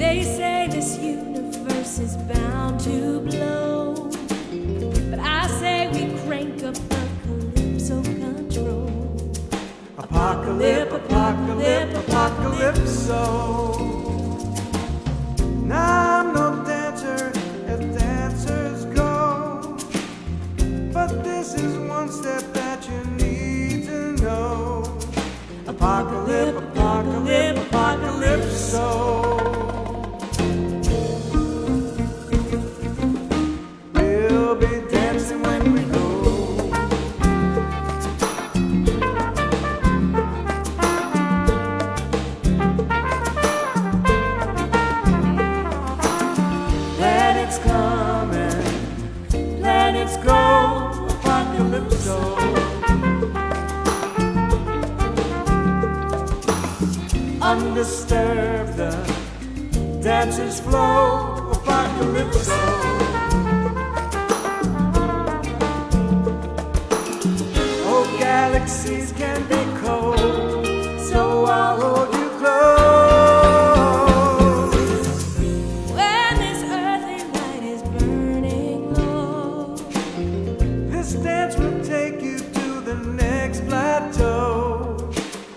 They say this universe is bound to blow, but I say we crank up the calypso control. Apocalypse, apocalypse, apocalypso. Now I'm no dancer as dancers go, but this is one step that you need to know. Apocalypse, apocalypse, apocalypso. We'll be dancing when we go. Planets coming, planets go, apocalypso. Undisturbed, the dancers flow, apocalypso. Oh, galaxies can be cold, so I'll hold you close. When this earthly light is burning low, This dance will take you to the next plateau.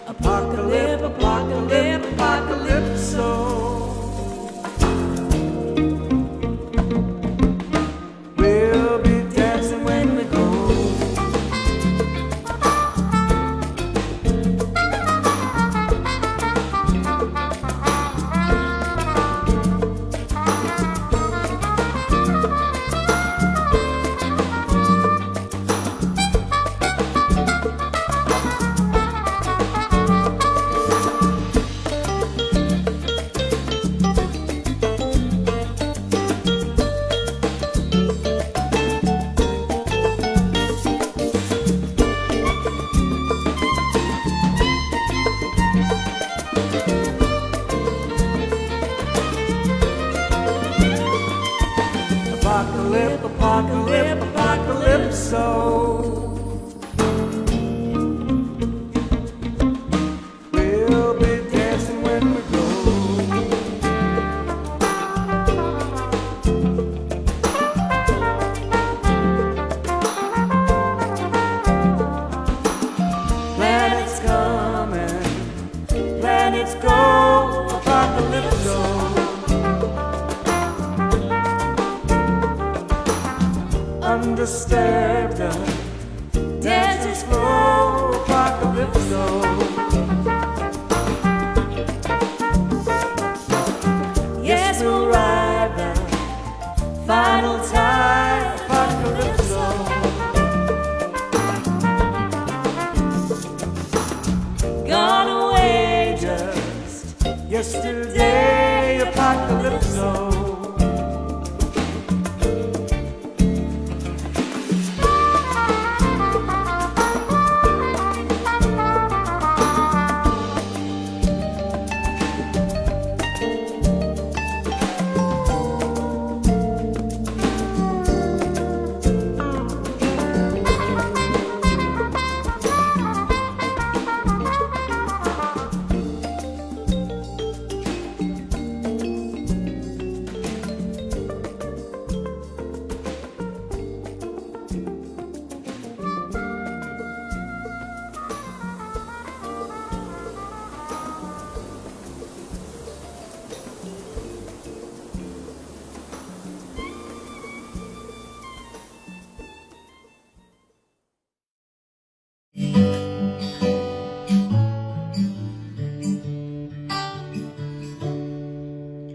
Apocalypse, apocalypse, apocalypso. We'll be dancing when we go. Apocalypse, apocalypse, apocalypso. We'll be dancing when we go. Planets coming, planets go, apocalypso. Undisturbed, the dancers flow, apocalypso. Yes, we'll ride the final tide, apocalypso. Gone away just yesterday, apocalypso.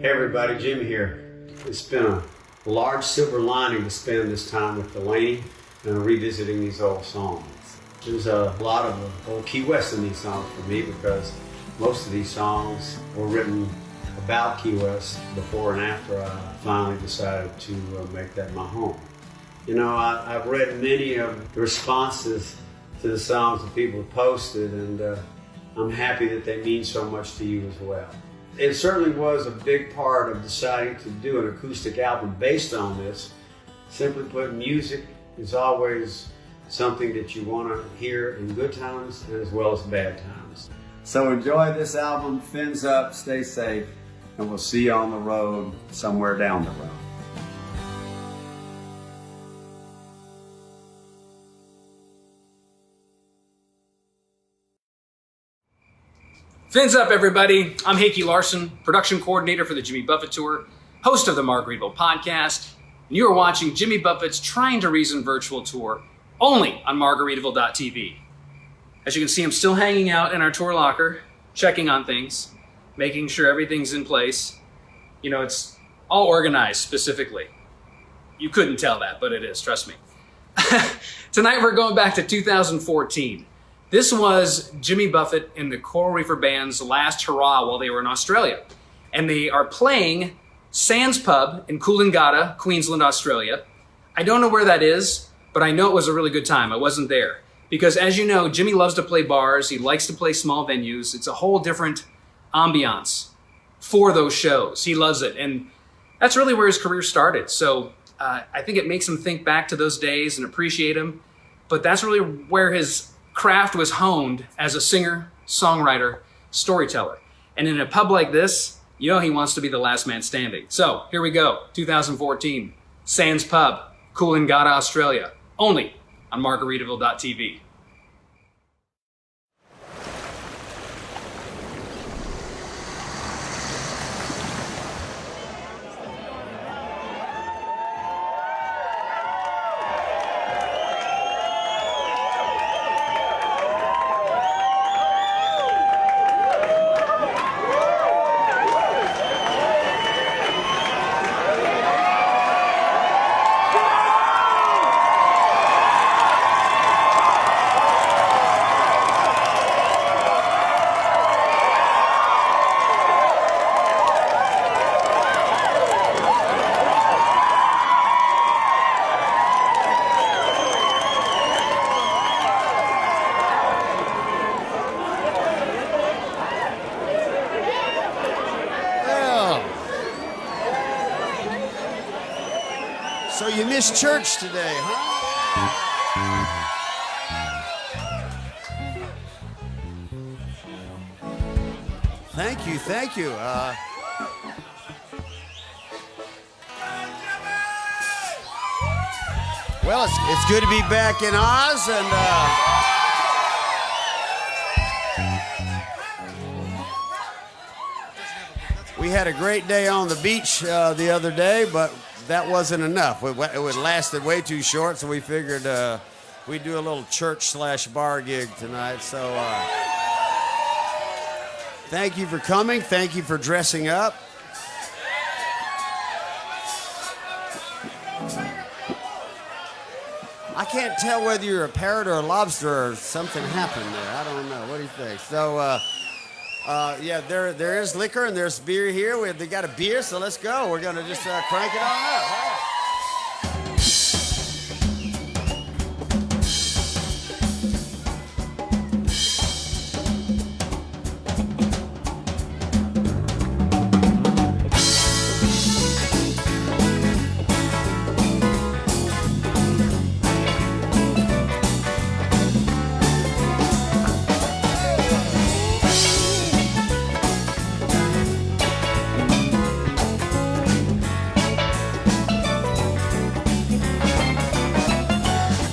Hey everybody, Jimmy here. It's been a large silver lining to spend this time with Delaney and revisiting these old songs. There's a lot of old Key West in these songs for me because most of these songs were written about Key West before and after I finally decided to make that my home. You know, I've read many of the responses to the songs that people have posted, and I'm happy that they mean so much to you as well. It certainly was a big part of deciding to do an acoustic album based on this. Simply put, music is always something that you want to hear in good times and as well as bad times. So enjoy this album, fins up, stay safe, and we'll see you on the road somewhere down the road. Fins up, everybody. I'm Hakey Larson, production coordinator for the Jimmy Buffett Tour, host of the Margaritaville podcast, and you are watching Jimmy Buffett's Trying to Reason virtual tour only on Margaritaville.tv. As you can see, I'm still hanging out in our tour locker, checking on things, making sure everything's in place. You know, it's all organized specifically. You couldn't tell that, but it is, trust me. Tonight we're going back to 2014. This was Jimmy Buffett and the Coral Reefer Band's last hurrah while they were in Australia. And they are playing Sands Pub in Coolangatta, Queensland, Australia. I don't know where that is, but I know it was a really good time. I wasn't there. Because as you know, Jimmy loves to play bars. He likes to play small venues. It's a whole different ambiance for those shows. He loves it. And that's really where his career started. So I think it makes him think back to those days and appreciate them. But that's really where his craft was honed as a singer, songwriter, storyteller. And in a pub like this, you know he wants to be the last man standing. So here we go, 2014, Sands Pub, Coolangatta, Australia, only on Margaritaville.tv. So you missed church today, huh? Thank you, thank you. Well, it's good to be back in Oz, and we had a great day on the beach the other day, but that wasn't enough. It lasted way too short, so we figured we'd do a little church/bar gig tonight. So thank you for coming. Thank you for dressing up. I can't tell whether you're a parrot or a lobster or something happened there. I don't know. What do you think? So, yeah, there is liquor and there's beer here. They got a beer, so let's go. We're going to just crank it on up. All right.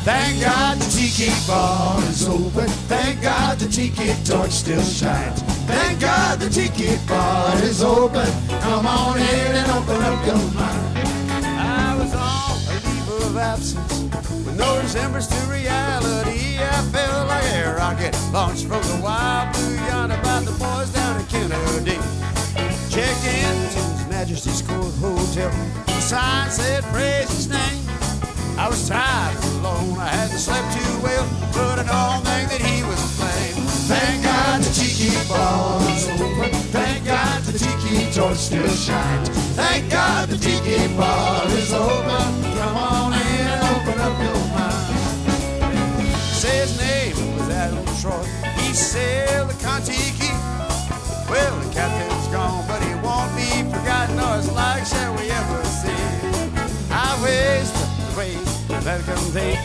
Thank God the tiki bar is open. Thank God the tiki torch still shines. Thank God the tiki bar is open. Come on in and open up your mind. I was on a leave of absence with no resemblance to reality. I felt like a rocket launched from the wild blue yonder by the boys down in Kennedy. Checked in to His Majesty's Court Hotel. The sign said praise his name. I was tired and alone, I hadn't slept too well, but I know one thing that he was playing. Thank God the tiki bar is open. Thank God the tiki torch still shines. Thank God the tiki bar is open. Come on in and open up your mind. Say his name was Adam Troy. He sailed the Contiki. Well, the captain's gone, but he won't be forgotten, or his like shall we ever see. I waste that convey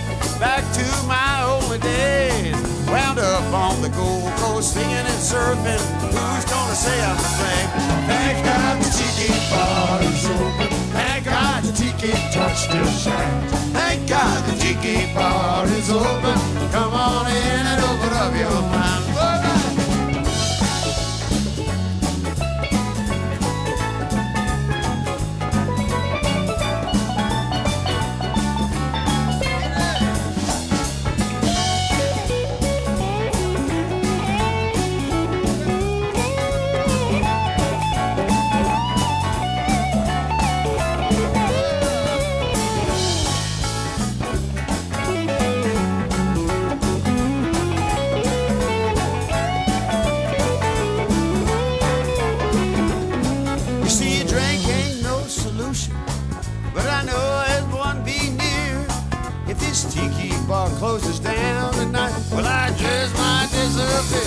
back to my old days. Wound up on the Gold Coast singing and surfing. Who's gonna say I'm afraid? Thank God the tiki bar is open. Thank God the tiki torch still shines. Thank God the tiki bar is open. Come on in and open up your mind. Closes down tonight. Well, I just might disappear.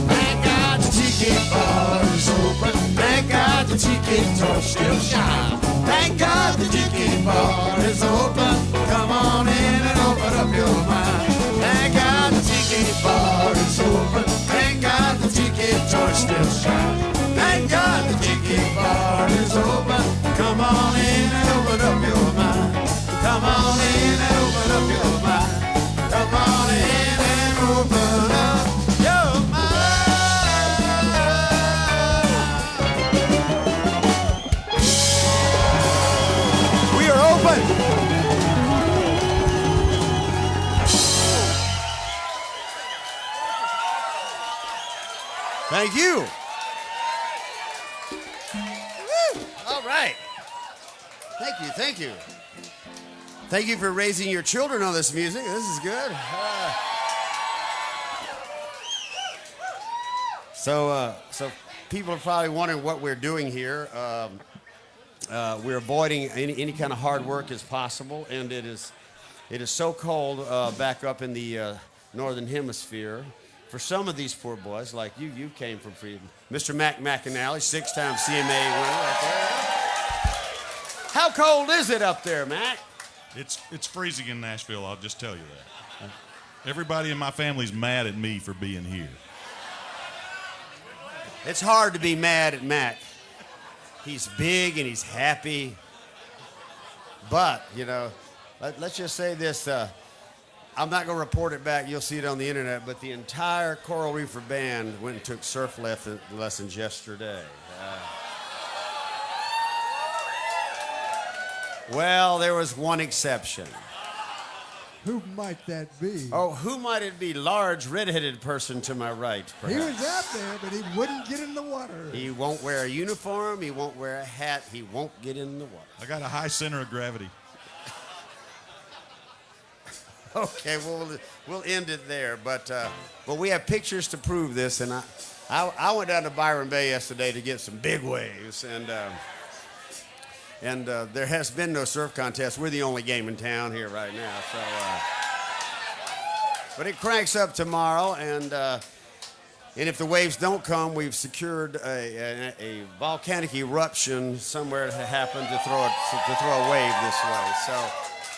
Thank God the tiki bar is open. Thank God the tiki torch still shines. Thank God the tiki bar is open. Come on in and open up your mind. Thank God the tiki bar is open. Thank God the tiki torch still shines. Thank God the tiki bar is open. Come on in and open up your mind. Come on in and open up your mind. Come on in and open up your mind. We are open. Thank you. Woo. All right. Thank you. Thank you. Thank you for raising your children on this music. This is good. So people are probably wondering what we're doing here. We're avoiding any kind of hard work as possible, and it is so cold back up in the northern hemisphere. For some of these poor boys, like you came from freedom. Mr. Mac McAnally, 6-time CMA winner right there. How cold is it up there, Mac? It's freezing in Nashville, I'll just tell you that. Everybody in my family's mad at me for being here. It's hard to be mad at Mac. He's big and he's happy. But, you know, let's just say this. I'm not going to report it back. You'll see it on the internet. But the entire Coral Reefer band went and took surf lessons yesterday. Well, there was one exception. Who might that be? Oh, who might it be? Large, red-headed person to my right, perhaps. He was out there, but he wouldn't get in the water. He won't wear a uniform. He won't wear a hat. He won't get in the water. I got a high center of gravity. Okay, well, we'll end it there. But we have pictures to prove this. And I went down to Byron Bay yesterday to get some big waves. And there has been no surf contest. We're the only game in town here right now. So, but it cranks up tomorrow, and if the waves don't come, we've secured a volcanic eruption somewhere to happen to throw a wave this way. So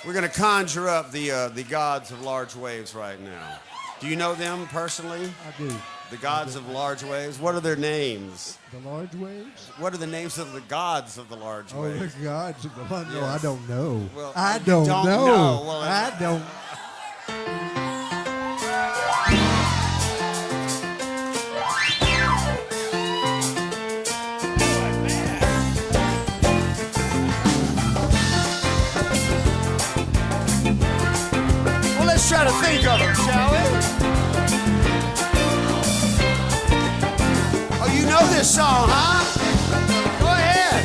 we're going to conjure up the gods of large waves right now. Do you know them personally? I do. The gods of large waves. What are their names? The large waves? What are the names of the gods of the large waves? Oh, the gods of the large. No, Yes. I don't know. Well, I you don't don't know. know. Well, I don't. Well, let's try to think of them, shall we? Oh, you know this song, huh? Go ahead.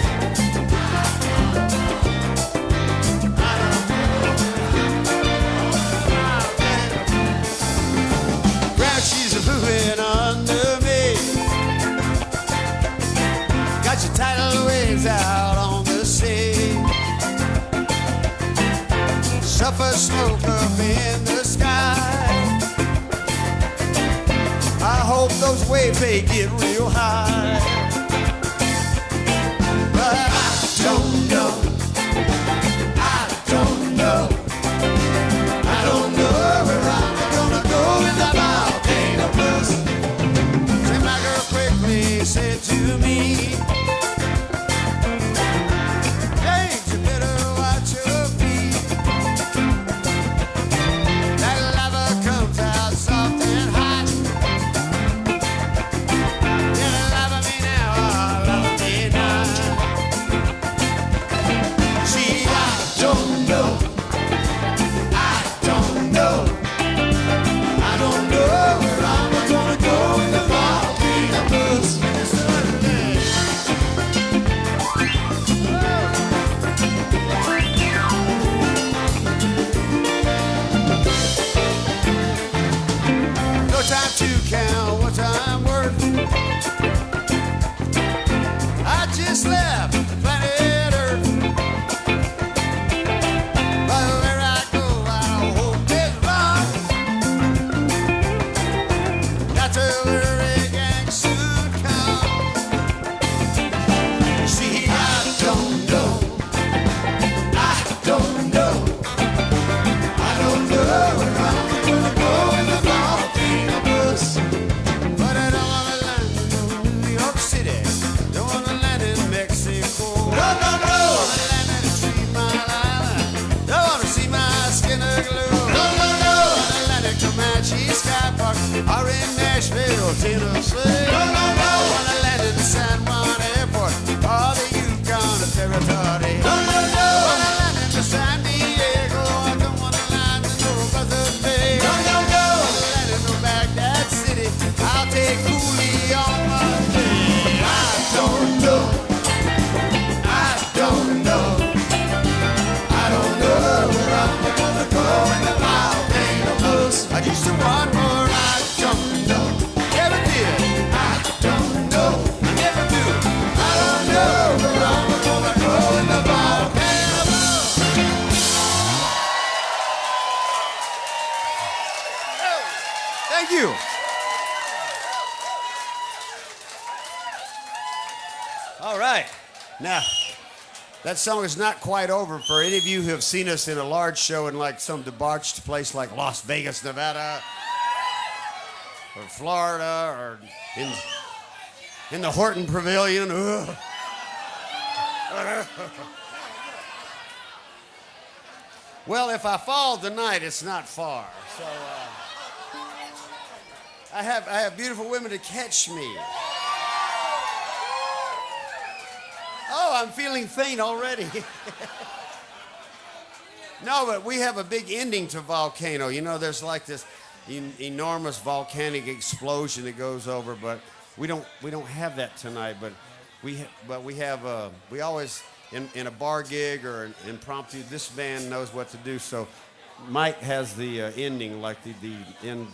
Grouchy's moving under me. Got your tidal waves out on the sea. Suffer smoke up in the sky. I hope those waves, they get real high. But I don't know. I don't know. I don't know where I'm gonna go in the volcano bus. Say, my girl, Nashville, Tennessee. No, no, no. I wanna land in the San Juan Airport, all the Yukon territory. No, no, no. I wanna land in the San Diego, I don't wanna land in no Buzzard Bay. No, no, no. I wanna land in no Baghdad City, I'll take Coolie on my day. I don't know. I don't know. I don't know where I'm gonna go in the volcano blues. I used to want more. I don't know. Never did. I don't know. I never do. I don't know where I'm gonna go in the volcano blues. Oh, thank you. All right. Now, that song is not quite over for any of you who have seen us in a large show in like some debauched place like Las Vegas, Nevada, or Florida, or in the Horton Pavilion. Ugh. Well, if I fall tonight, it's not far. So I have beautiful women to catch me. Oh, I'm feeling faint already. No, but we have a big ending to Volcano. You know, there's like this enormous volcanic explosion that goes over, but we don't have that tonight. But we always in a bar gig or an impromptu. This band knows what to do. So Mike has the ending, like the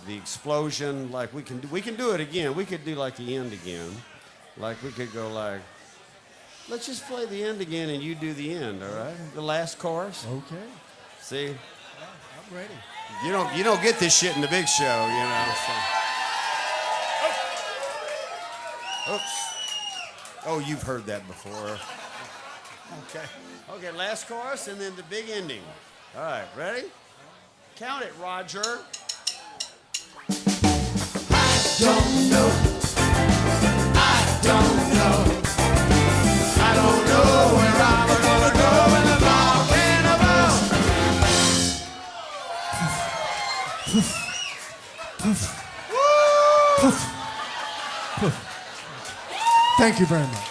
explosion. Like we can do it again. We could do like the end again. Like we could go like. Let's just play the end again, and you do the end, all right? The last chorus. Okay. See? Yeah, I'm ready. You don't get this shit in the big show, you know. So. Oh. Oops. Oh, you've heard that before. Okay. Okay, last chorus, and then the big ending. All right, ready? Count it, Roger. I don't know. I don't know. I don't know where I'm gonna go in the volcano blues. Thank you very much.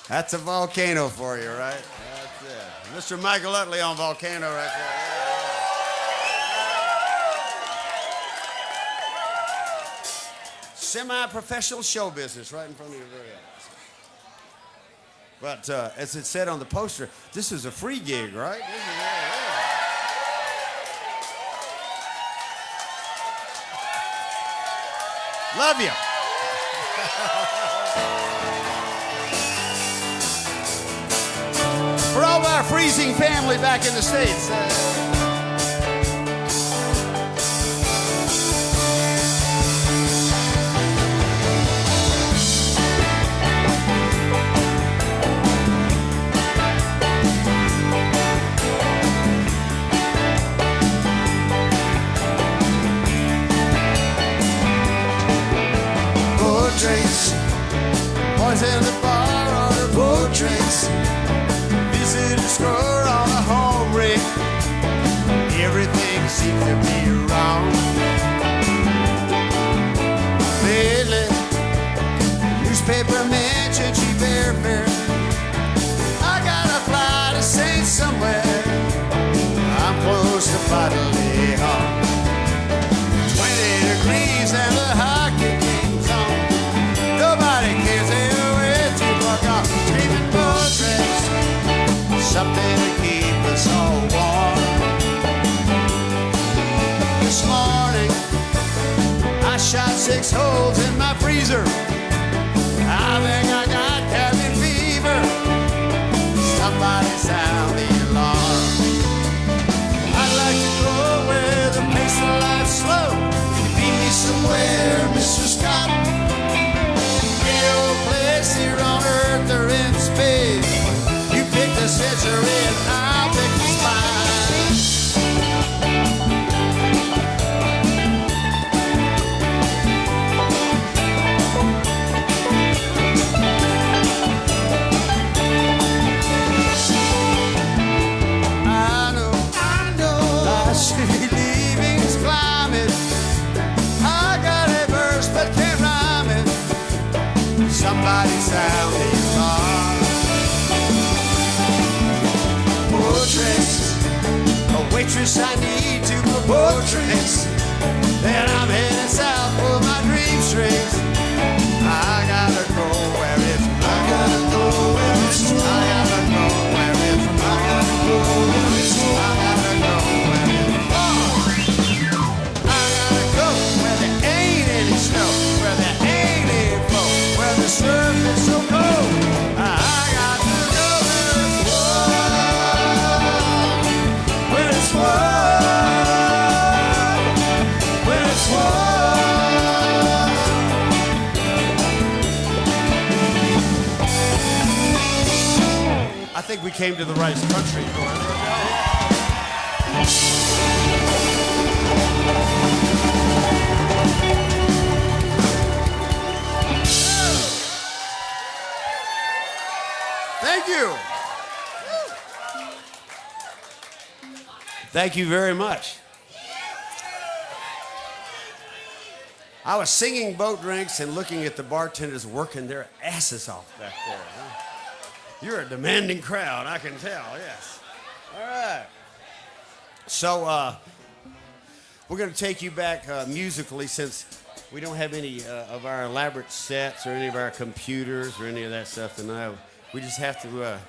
That's a volcano for you, right? That's it. Mr. Michael Utley on Volcano right there. Semi-professional show business right in front of your very eyes. But as it said on the poster, this is a free gig, right? Love you. For all of our freezing family back in the States. Portraits, boys in the bar order portraits. Visitor score on a home rig. Everything seems to be wrong. Lately, newspaper mention cheap airfare. I gotta fly to Saint somewhere. I'm close to bodily harm. 20 degrees and the hockey game's on. Nobody cares, they're way too far gone. Screaming portraits, something to keep us all warm. This morning, I shot 6 holes in my freezer. I think I got cabin fever. Somebody sound the alarm. I'd like to go where the pace of life's slow. Meet me somewhere, Mr. Scott. Any old place here on Earth or in space. You pick the century and I'll pick the spine. mighty sounding bar. Boat race, a waitress I need to my boat race. Then I'm heading south for my dream strings. I gotta go where it's from. I gotta go where it's from. I gotta go where it's from. I gotta go where it's from. I gotta go where it's from. I gotta go where there ain't any snow, where there ain't any flow, where the surf is so cold. I got to go where it's warm, where it's warm, where it's warm. I think we came to the right country. Thank you. Thank you very much. I was singing boat drinks and looking at the bartenders working their asses off back there. Huh? You're a demanding crowd, I can tell, yes. All right. So we're going to take you back musically, since we don't have any of our elaborate sets or any of our computers or any of that stuff tonight. We just have to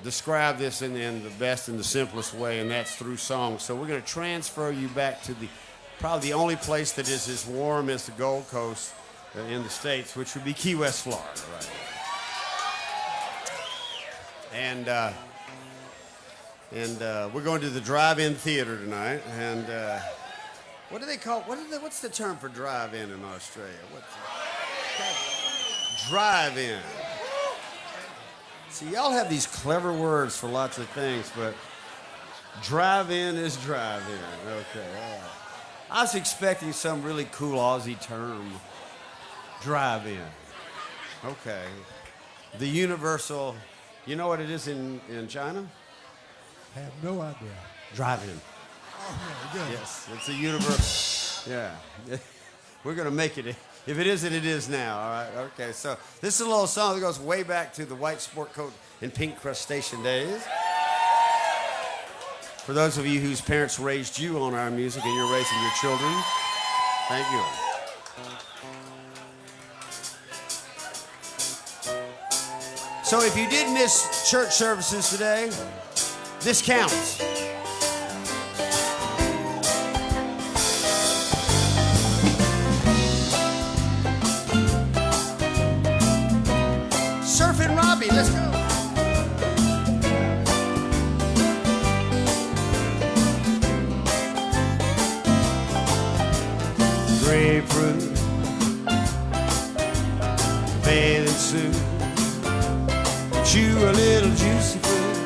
describe this in the best and the simplest way, and that's through song. So we're going to transfer you back to probably the only place that is as warm as the Gold Coast in the States, which would be Key West, Florida, right? And we're going to the drive-in theater tonight. And what do they call? What's the term for drive-in in Australia? Drive-in. See, y'all have these clever words for lots of things, but drive-in is drive-in. Okay. All right. I was expecting some really cool Aussie term. Drive-in. Okay. The universal. You know what it is in China? I have no idea. Drive-in. Oh, yeah, good. Yes, it's a universal. Yeah. We're going to make it. If it isn't, it is now. All right. Okay. So this is a little song that goes way back to the white sport coat and pink crustacean days. For those of you whose parents raised you on our music and you're raising your children, thank you. So if you did miss church services today, this counts. Surfing Robbie, let's go. Grapefruit, bathing suit, chew a little juicy fruit,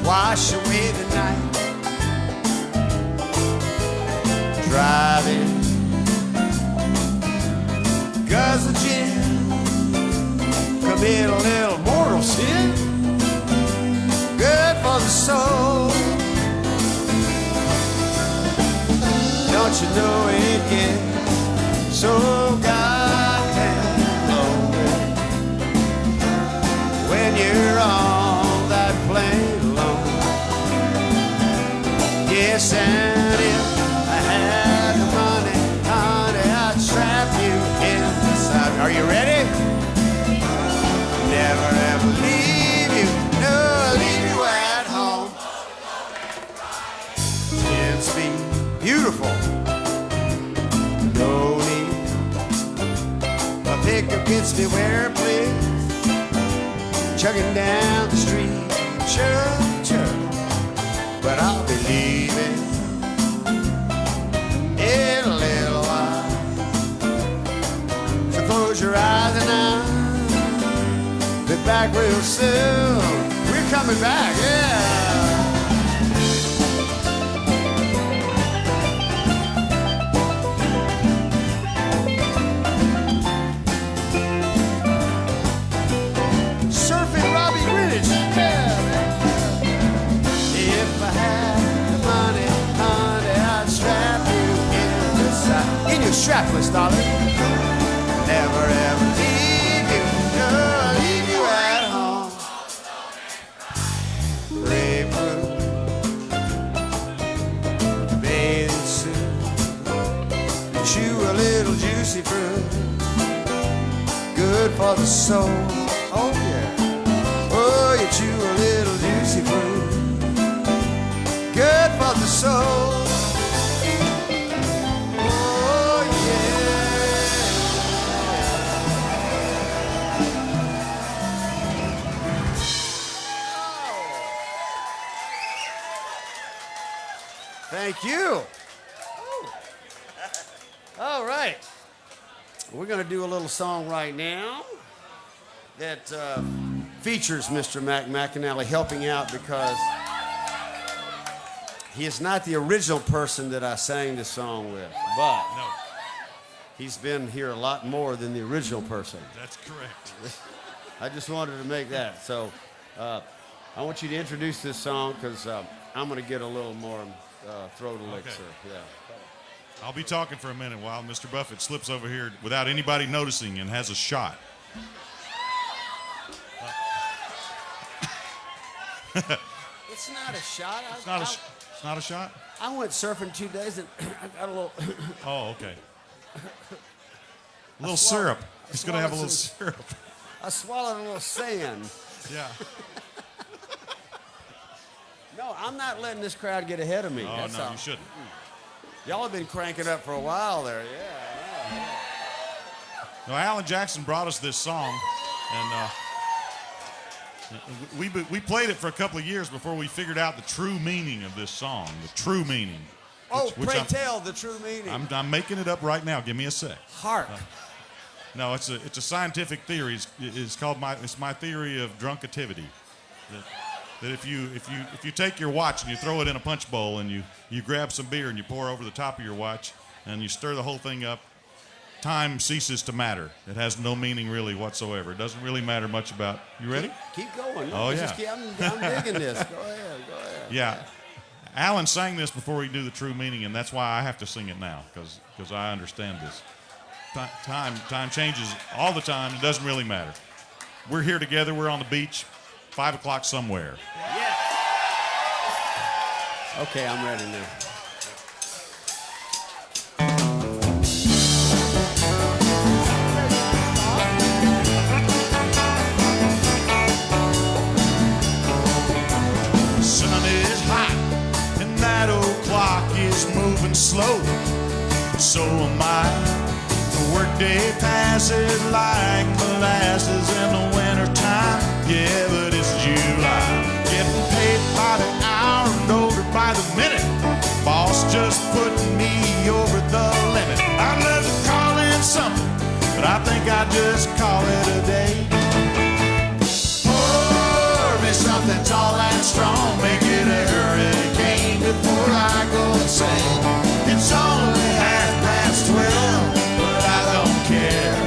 wash away the night, driving, guzzle gin, commit a little mortal sin, good for the soul. Don't you know it gets so goddamn lonely when you're on that plane alone? Yes, and if I had the money, honey, I'd trap you inside. Are you ready? Never ever leave you, no, leave you at home. 10 speed, beautiful. No need. My pickup gets me where it please. Chugging down the street, chug, chug. But I'll be leaving in a little while. So close your eyes and I'll be back real soon. We're coming back, yeah. Strapless, darling. ever leave you, leave you at home. Grapefruit, bathing suit, chew a little juicy fruit, good for the soul. Oh yeah, oh you chew a little juicy fruit, good for the soul. Thank you. All right. We're going to do a little song right now that features Mr. Mac McAnally helping out because he is not the original person that I sang this song with, but No, he's been here a lot more than the original person. that's correct. I just wanted to make that. So I want you to introduce this song because I'm going to get a little more throat elixir. Yeah. I'll be talking for a minute while Mr. Buffett slips over here without anybody noticing and has a shot. It's not a shot. It's not a shot? I went surfing 2 days and I got a little. Oh, okay. A little syrup. I He's going to have a swallowed little some- syrup. I swallowed a little sand. Yeah. No, I'm not letting this crowd get ahead of me. Oh, That's no, all. you shouldn't. Y'all have been cranking up for a while there. Yeah. No, Alan Jackson brought us this song, and we played it for a couple of years before we figured out the true meaning of this song. The true meaning. Oh, which pray I'm- tell the true meaning. I'm making it up right now. Give me a sec. Hark. No, it's a scientific theory. It's called my theory of drunkativity. That if you take your watch and you throw it in a punch bowl and you grab some beer and you pour over the top of your watch and you stir the whole thing up, time ceases to matter. It has no meaning really whatsoever. It doesn't really matter much about. You ready? Keep going. No, Oh, yeah. I'm digging this. Go ahead. Yeah. Alan sang this before we do the true meaning, and that's why I have to sing it now because I understand this. Time changes all the time. It doesn't really matter. We're here together. We're on the beach, 5 o'clock somewhere. Yeah. Okay, I'm ready now. Sun is hot and that old clock is moving slow. So am I. The workday passes like molasses in the wintertime. Yeah, but it's July. Getting paid by the hour and older by the minute. Boss just putting me over the limit. I'd love to call in something, but I think I'd just call it a day. Pour me something tall and strong, make it a hurricane before I go insane. It's only 12:30, but I don't care.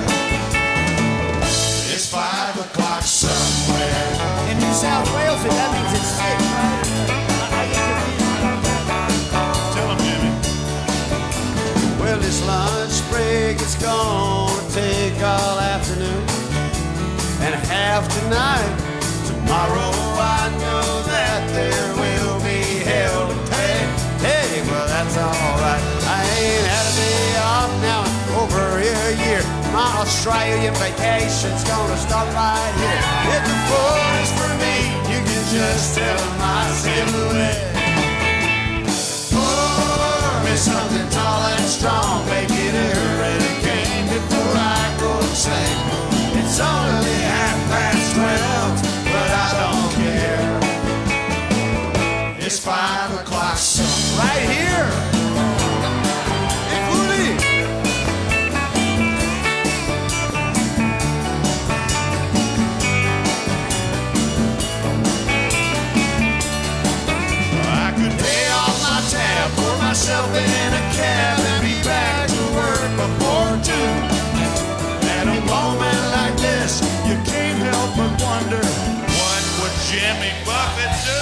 It's 5 o'clock somewhere. In New South Wales, that means it's 6, right? Tell him, Jimmy. Well, this lunch break is gonna take all afternoon and half tonight. Tomorrow I know that there will be hell to pay. Hey, well, that's alright. I ain't had a day off now in over a year. My Australian vacation's gonna start right here. If the phone is for me, you can just tell my silhouette. Pour me something tall and strong, make it a hurricane before I go insane. It's only 12:30, but I don't care. It's 5 o'clock right here. Hey, Woody. I could pay off my tab, pour myself in a cab, and be back to work before 2. At a moment like this, you can't help but wonder, what would Jimmy Buffett do?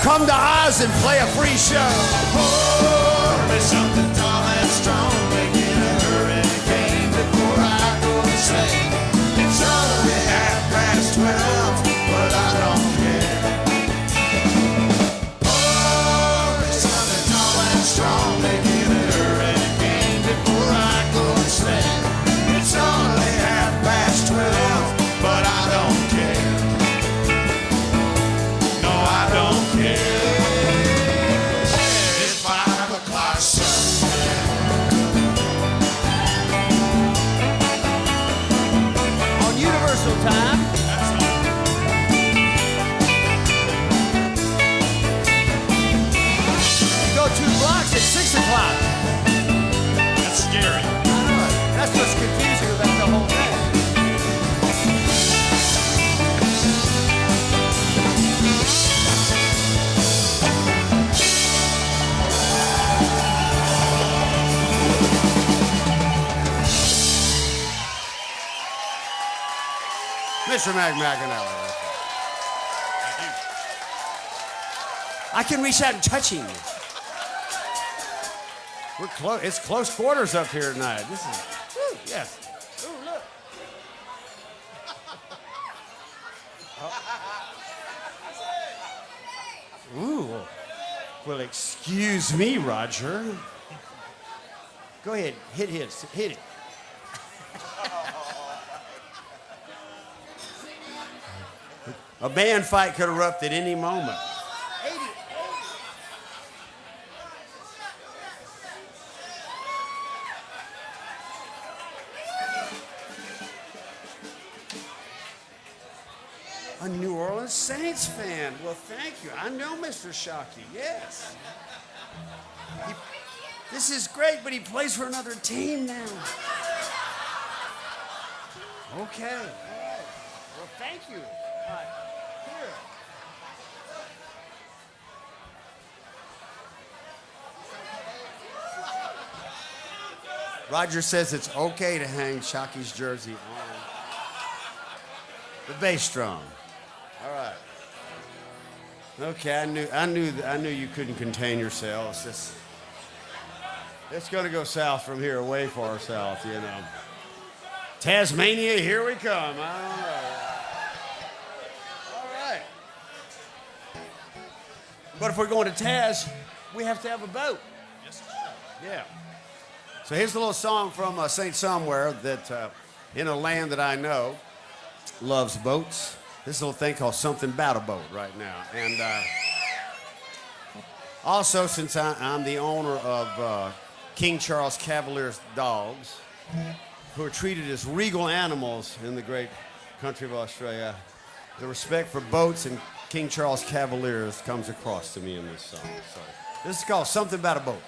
Come to Oz and play a free show. Pour me something tall and strong, make it a hurricane before I go Mr. McMcAnally. I can reach out and touch him. We're close. It's close quarters up here tonight. This is, woo, yes. Ooh, look. Oh. Ooh. Well, excuse me, Roger. Go ahead, hit it. A band fight could erupt at any moment. A New Orleans Saints fan. Well, thank you. I know Mr. Shockey, yes. This is great, but he plays for another team now. Okay, all right. Well, thank you. All right, here. Roger says it's okay to hang Shockey's jersey on the bass drum. All right. Okay, I knew you couldn't contain yourselves. It's going to go south from here, way far south, you know. Tasmania, here we come. I don't know. All right. But if we're going to Taz, we have to have a boat. Yes, sir. Yeah. So here's a little song from St. Somewhere that, in a land that I know, loves boats. This little thing called Something About a Boat right now. And also, since I'm the owner of King Charles Cavalier's dogs, who are treated as regal animals in the great country of Australia, the respect for boats and King Charles Cavaliers comes across to me in this song. So this is called Something About a Boat.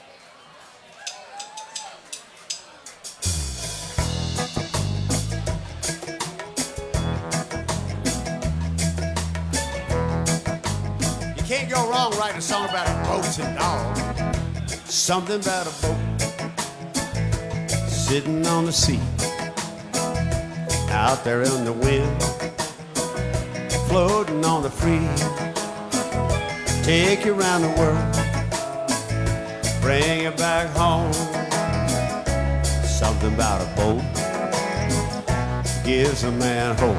Can't go wrong writing a song about boats and dogs. Something about a boat sitting on the sea, out there in the wind, floating on the free. Take you around the world, bring you back home. Something about a boat gives a man hope.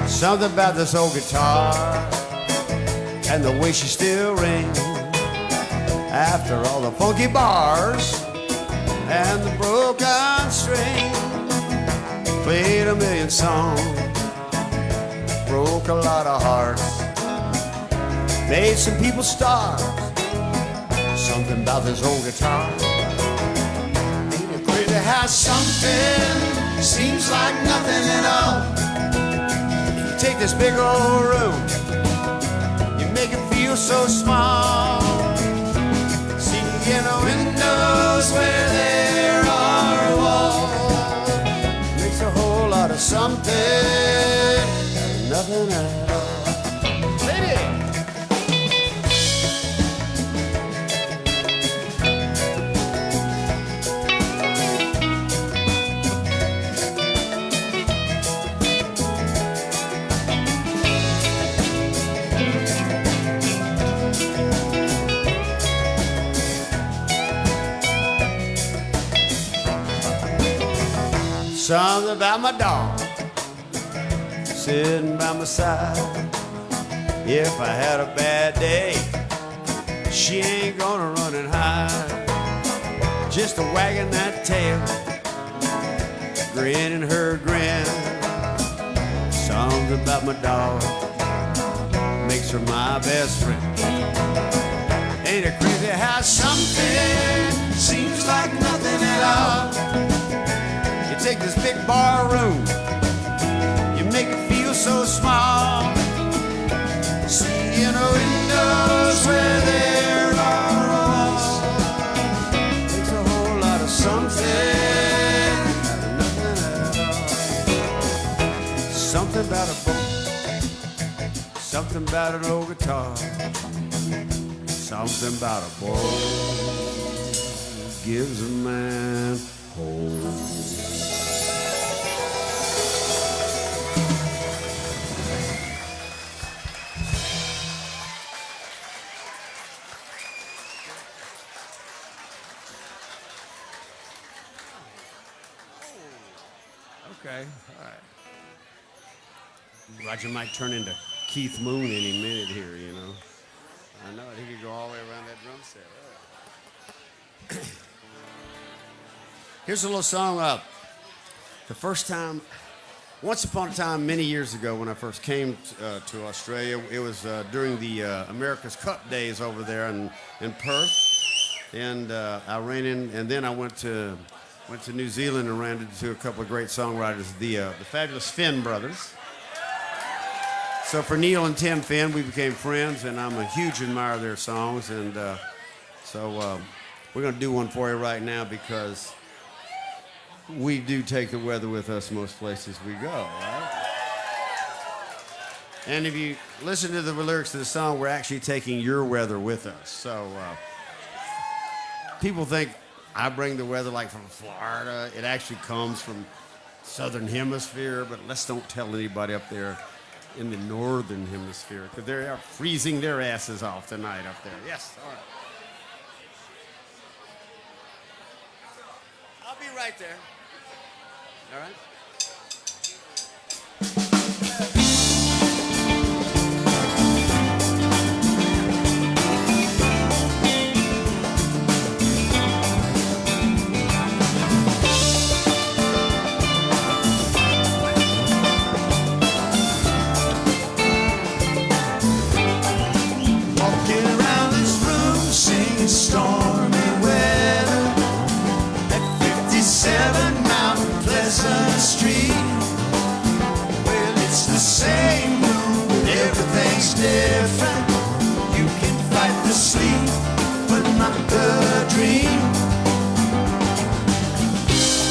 Something about this old guitar and the way she still rings after all the funky bars and the broken string. Played a million songs, broke a lot of hearts, made some people starve. Something about this old guitar. Ain't it crazy how something seems like nothing at all? You take this big old room, make it feel so small. See in the windows where there are walls, makes a whole lot of something, nothing at all. Lady! Something about my dog sitting by my side. If I had a bad day, she ain't gonna run and hide. Just a wagging that tail, grinning her grin. Something about my dog makes her my best friend. Ain't it crazy how something seems like nothing at all? Take this big bar room, you make it feel so small. See in the windows where there are walls, makes a whole lot of something, nothing at all. Something about a boat, something about an old guitar, something about a boat gives a man hope. Okay. All right. Roger might turn into Keith Moon any minute here, you know. I know he could go all the way around that drum set. All right. Here's a little song up. The first time, once upon a time, many years ago, when I first came to Australia, it was during the America's Cup days over there in Perth, and I ran in, and then I went to New Zealand and ran into a couple of great songwriters, the fabulous Finn brothers. So for Neil and Tim Finn, we became friends, and I'm a huge admirer of their songs, and so we're going to do one for you right now because we do take the weather with us most places we go, right? And if you listen to the lyrics of the song, we're actually taking your weather with us. So people think I bring the weather like from Florida. It actually comes from southern hemisphere, but let's don't tell anybody up there in the northern hemisphere because they are freezing their asses off tonight up there. Yes, all right. I'll be right there. All right? Walking around this room singing stormy weather at 57 Mount Pleasant Street. Well, it's the same room, but everything's different. You can fight the sleep, but not the dream.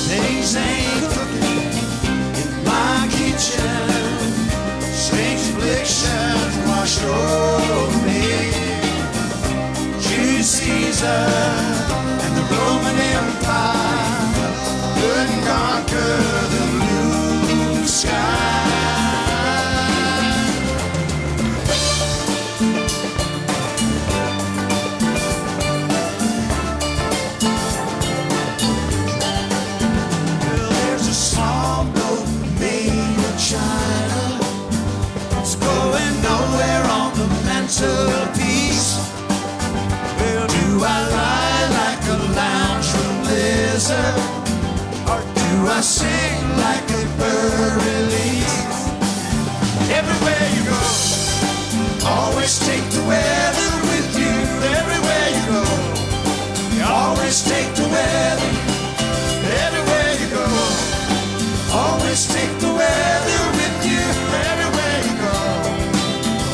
Things ain't cooking in my kitchen. Strange afflictions washed over me. Julius Caesar and the Roman Empire couldn't conquer the blue sky. Well, there's a small boat made of China. It's going nowhere on the mantelpiece. Well, do I lie like a lounge room lizard, or do I sing like a bird release? Everywhere you go, always take the weather with you. Everywhere you go, you always take the weather. Everywhere you go, always take the weather with you. Everywhere you go,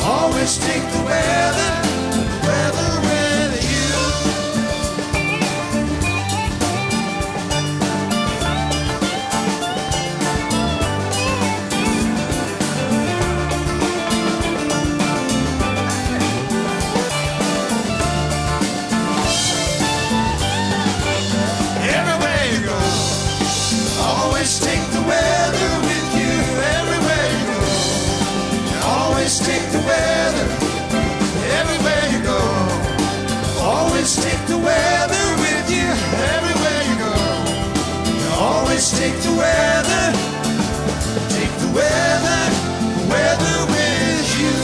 always take the weather with you. Everywhere you go, always take the weather with you. Everywhere you go, you always take the weather. Everywhere you go, always take the weather with you. Everywhere you go, you always take the weather. Take the weather with you.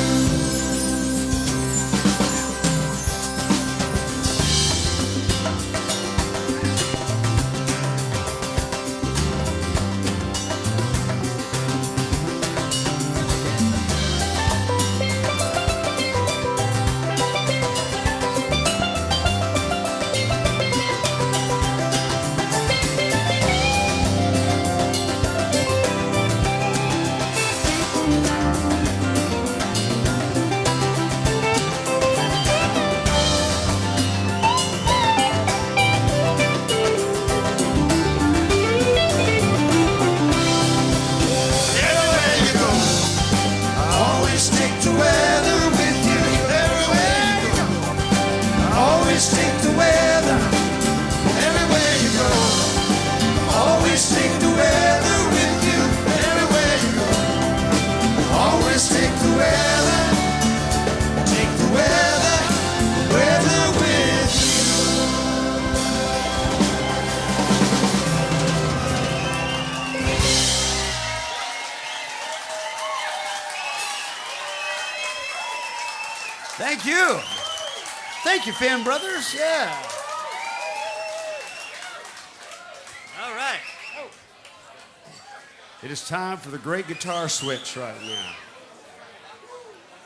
Everywhere you go, always take the weather with you. Everywhere you go, always take the weather. Everywhere you go, always take the weather with you. Everywhere you go, always take the weather. Take the weather with you. Thank you. Thank you, Finn Brothers. Yeah. All right. It is time for the great guitar switch right now.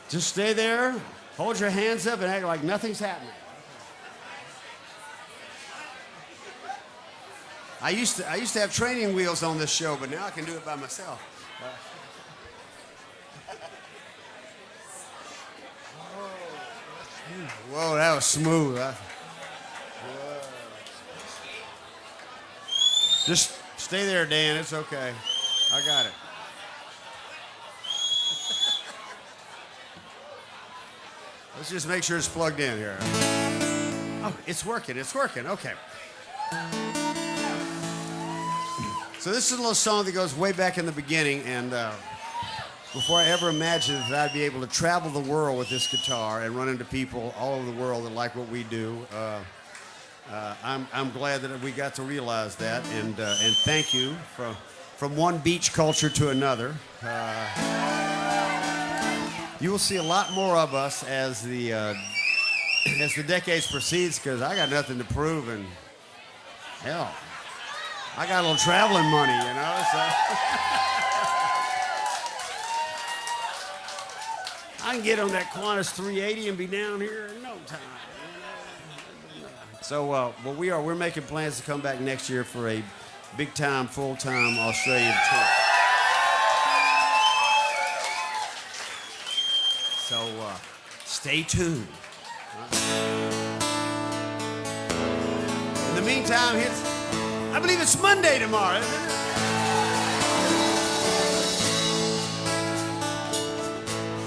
Just stay there, hold your hands up, and act like nothing's happening. I used to have training wheels on this show, but now I can do it by myself. Whoa, that was smooth. Just stay there, Dan. It's okay. I got it. Let's just make sure it's plugged in here. Oh, it's working. It's working. Okay. So this is a little song that goes way back in the beginning, and before I ever imagined that I'd be able to travel the world with this guitar and run into people all over the world that like what we do, I'm glad that we got to realize that, and thank you from one beach culture to another. You will see a lot more of us as the decades proceeds, because I got nothing to prove, and hell, I got a little traveling money, you know, so. I can get on that Qantas 380 and be down here in no time. So, we're making plans to come back next year for a big-time, full-time Australian tour. So, stay tuned. In the meantime, I believe it's Monday tomorrow, isn't it?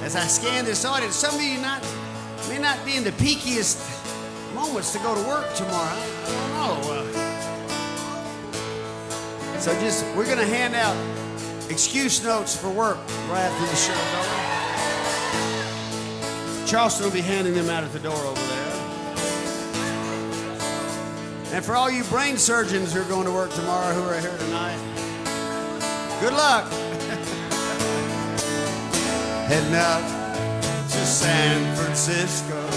As I scan this audience, some of you may not be in the peakiest moments to go to work tomorrow. I don't know. So we're going to hand out excuse notes for work right after the show, don't we? Charleston will be handing them out at the door over there. And for all you brain surgeons who are going to work tomorrow who are here tonight, good luck. Heading out to San Francisco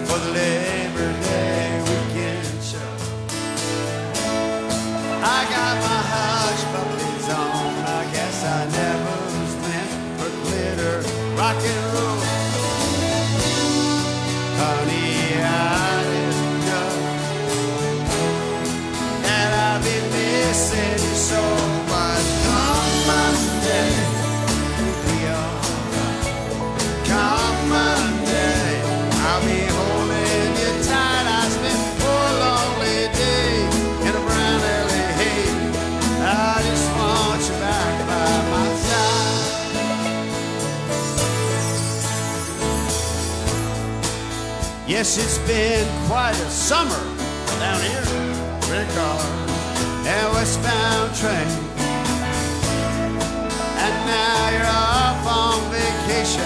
for the Labor Day weekend show. I got my hush puppies on. I guess I never was meant for glitter, rock and roll. Honey, I didn't know that I'd be missing you so much. Come Monday, we'll be alright. Come Monday, I'll be holding you tight. I spent 4 lonely days in a brown LA haze. I just want you back by my side. Yes, it's been quite a summer down here, red car and westbound train. And now you're off on vacation.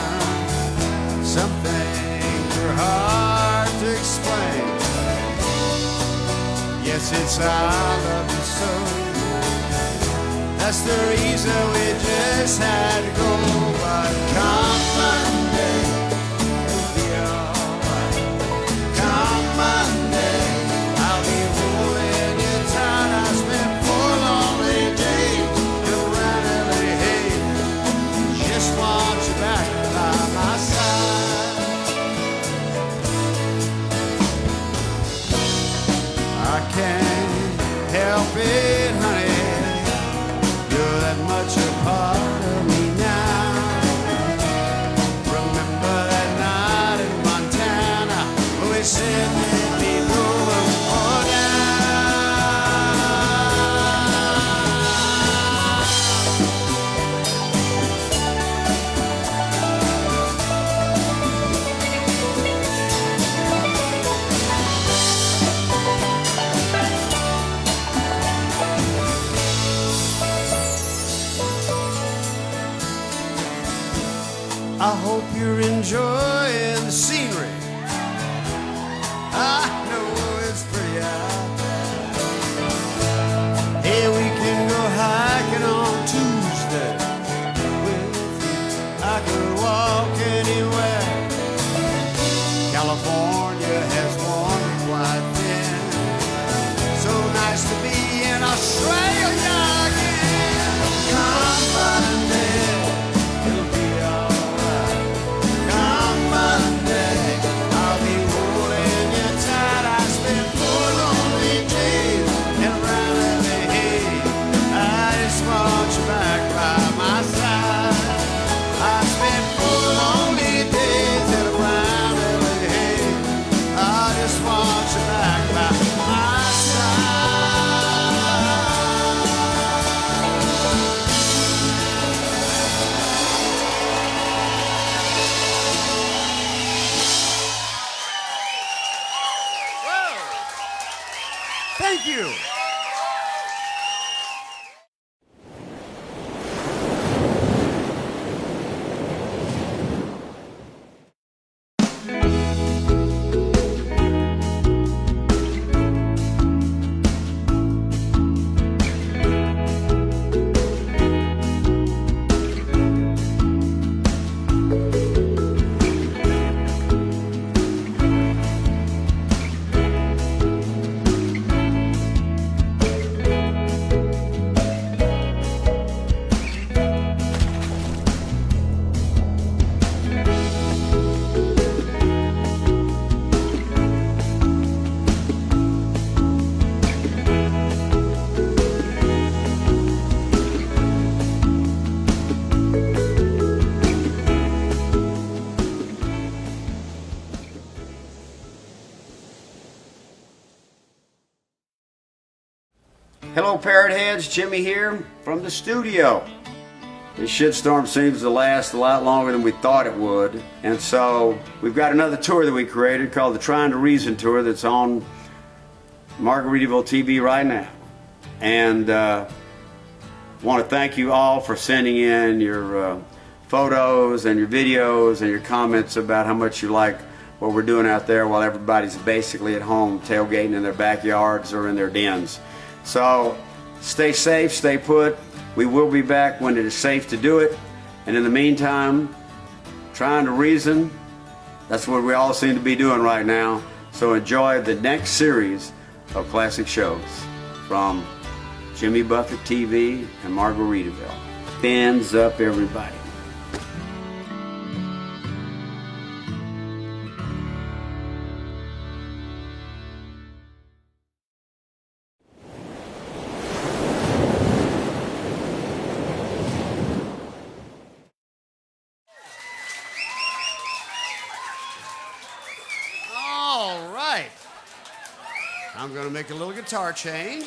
Some things are hard to explain. Yes, it's I love you so. That's the reason we just had to go. But come Monday, we'll be alright. Come Monday, I'll be holding you tight. I spent 4 lonely days around LA haze. Just want you back by my side. I can't help it, honey. You're that much a part of me now. Remember that night in Montana when we said we'd be moving all down. I hope you're enjoying the scenery. I know it's pretty out there. Hey, we can go hiking on Tuesday with you. I could walk anywhere Thank you. Hello, Parrot Heads. Jimmy here from the studio. This shitstorm seems to last a lot longer than we thought it would. And so we've got another tour that we created called the Tryin to Reason Tour that's on Margaritaville TV right now. And want to thank you all for sending in your photos and your videos and your comments about how much you like what we're doing out there while everybody's basically at home tailgating in their backyards or in their dens. So stay safe, stay put. We will be back when it is safe to do it. And in the meantime, trying to reason, that's what we all seem to be doing right now. So enjoy the next series of classic shows from Jimmy Buffett TV and Margaritaville. Fins up, everybody. All right. I'm going to make a little guitar change.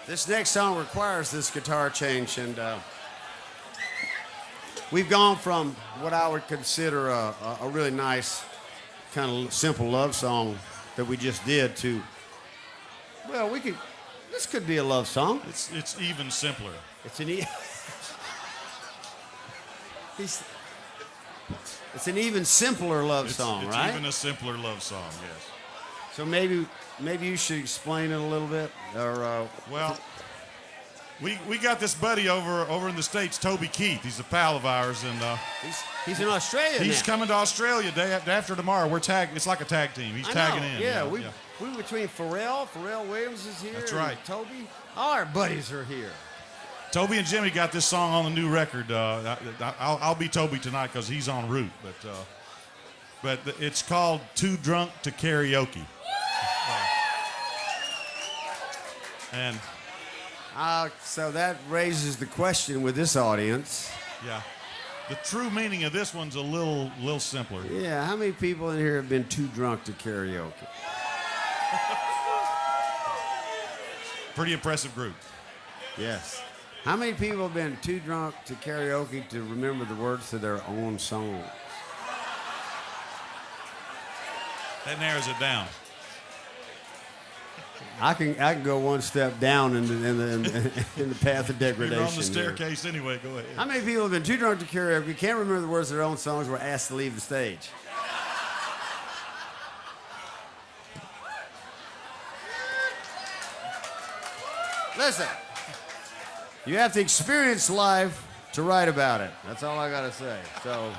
This next song requires this guitar change, and we've gone from what I would consider a really nice, kind of simple love song that we just did to, well, this could be a love song. It's even simpler. It's an even simpler love song, it's right? Even a simpler love song, yes. So maybe you should explain it a little bit, or well, we got this buddy over in the States, Toby Keith. He's a pal of ours, and he's in Australia. he's now. coming to Australia day after tomorrow. We're tagged. It's like a tag team. He's tagging in. Yeah, we between Pharrell Williams is here. That's right. And Toby, all our buddies are here. Toby and Jimmy got this song on the new record. I'll be Toby tonight because he's en route, but it's called "Too Drunk to Karaoke." And so that raises the question with this audience. yeah, the true meaning of this one's a little simpler. Yeah, how many people in here have been too drunk to karaoke? Pretty impressive group. Yes. How many people have been too drunk to karaoke to remember the words to their own song? That narrows it down. I can go one step down in the path of degradation. You're on the here. staircase anyway. Go ahead. How many people have been too drunk to karaoke, can't remember the words of their own songs, were asked to leave the stage? Listen, you have to experience life to write about it. That's all I gotta say. So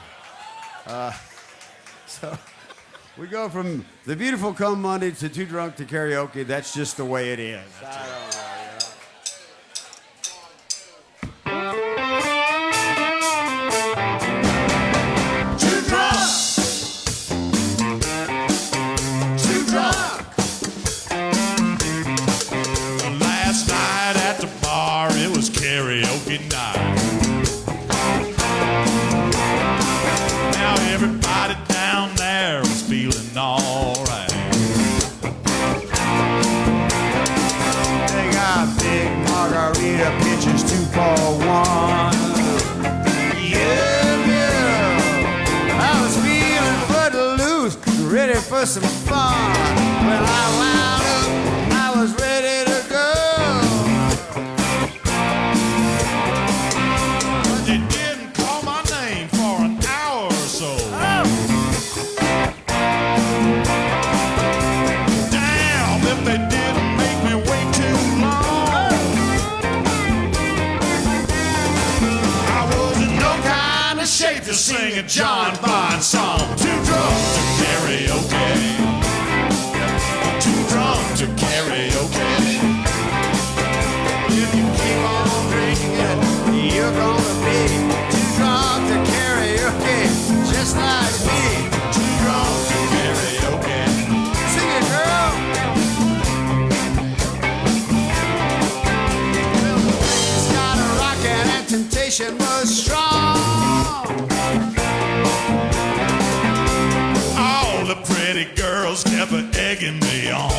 we go from the beautiful Come Monday to Too Drunk to Karaoke. That's just the way it is. I don't know, Too drunk. Too drunk. Last night at the bar, it was karaoke night. Now everybody down there was feeling all right. They got ready for some fun. When I wound up, I was ready to go. But you didn't call my name for an hour or so. Damn, if they didn't make me wait too long. I was in no kind of shape to sing a John Bond song. Too drunk to karaoke. Too drunk to karaoke. If you keep on drinking, you're gonna be too drunk to karaoke, just like me. Too drunk to karaoke. Sing it, girl. Well, the place got a rockin' and temptation was strong. All the pretty girls kept egging me on.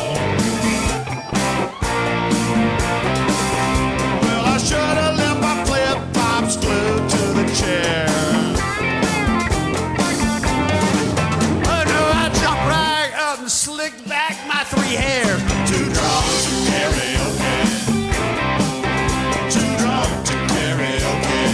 Well, I should have left my flip-flops glued to the chair. Oh no, I jumped right up and slicked back my 3 hair. Too drunk to karaoke. Too drunk to karaoke.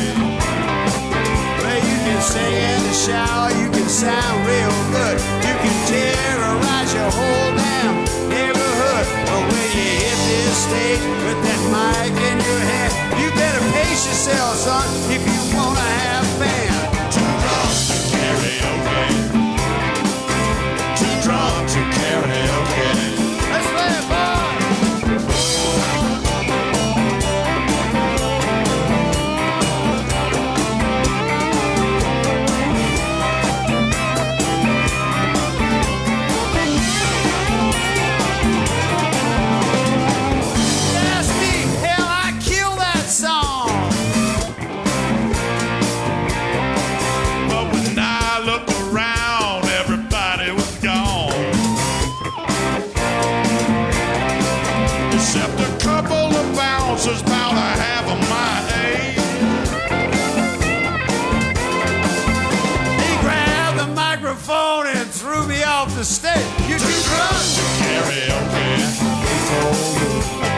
Well, you can sing in the shower, you can sound real good. You can terrorize your whole damn neighborhood. But when you hit this stage with that mic in your hand, you better pace yourself, son, if you wanna have fun. Too drunk to karaoke. Too drunk to karaoke. Let's play it, boy. That's me. Hell, I kill that song. But when I looked around, everybody was gone. Except a couple of bouncers about a half of my age. He grabbed the microphone and threw me off the stage. You're too drunk. Karaoke.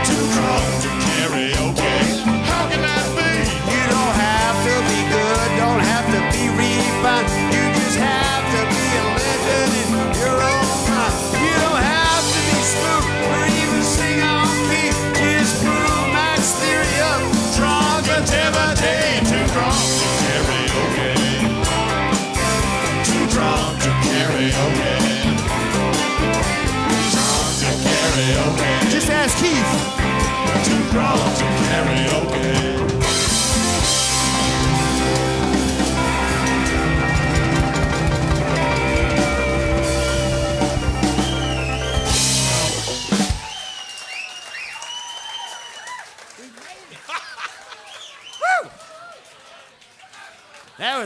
Too drunk to karaoke. How can that be? You don't have to be good, don't have to be refined. You just have to be a legend in your own mind. You don't have to be smooth or even sing on key. Just prove Max theory of drunk activity. Too drunk to karaoke. Too drunk to karaoke. Drunk to karaoke. Just ask Keith. Too drunk to karaoke.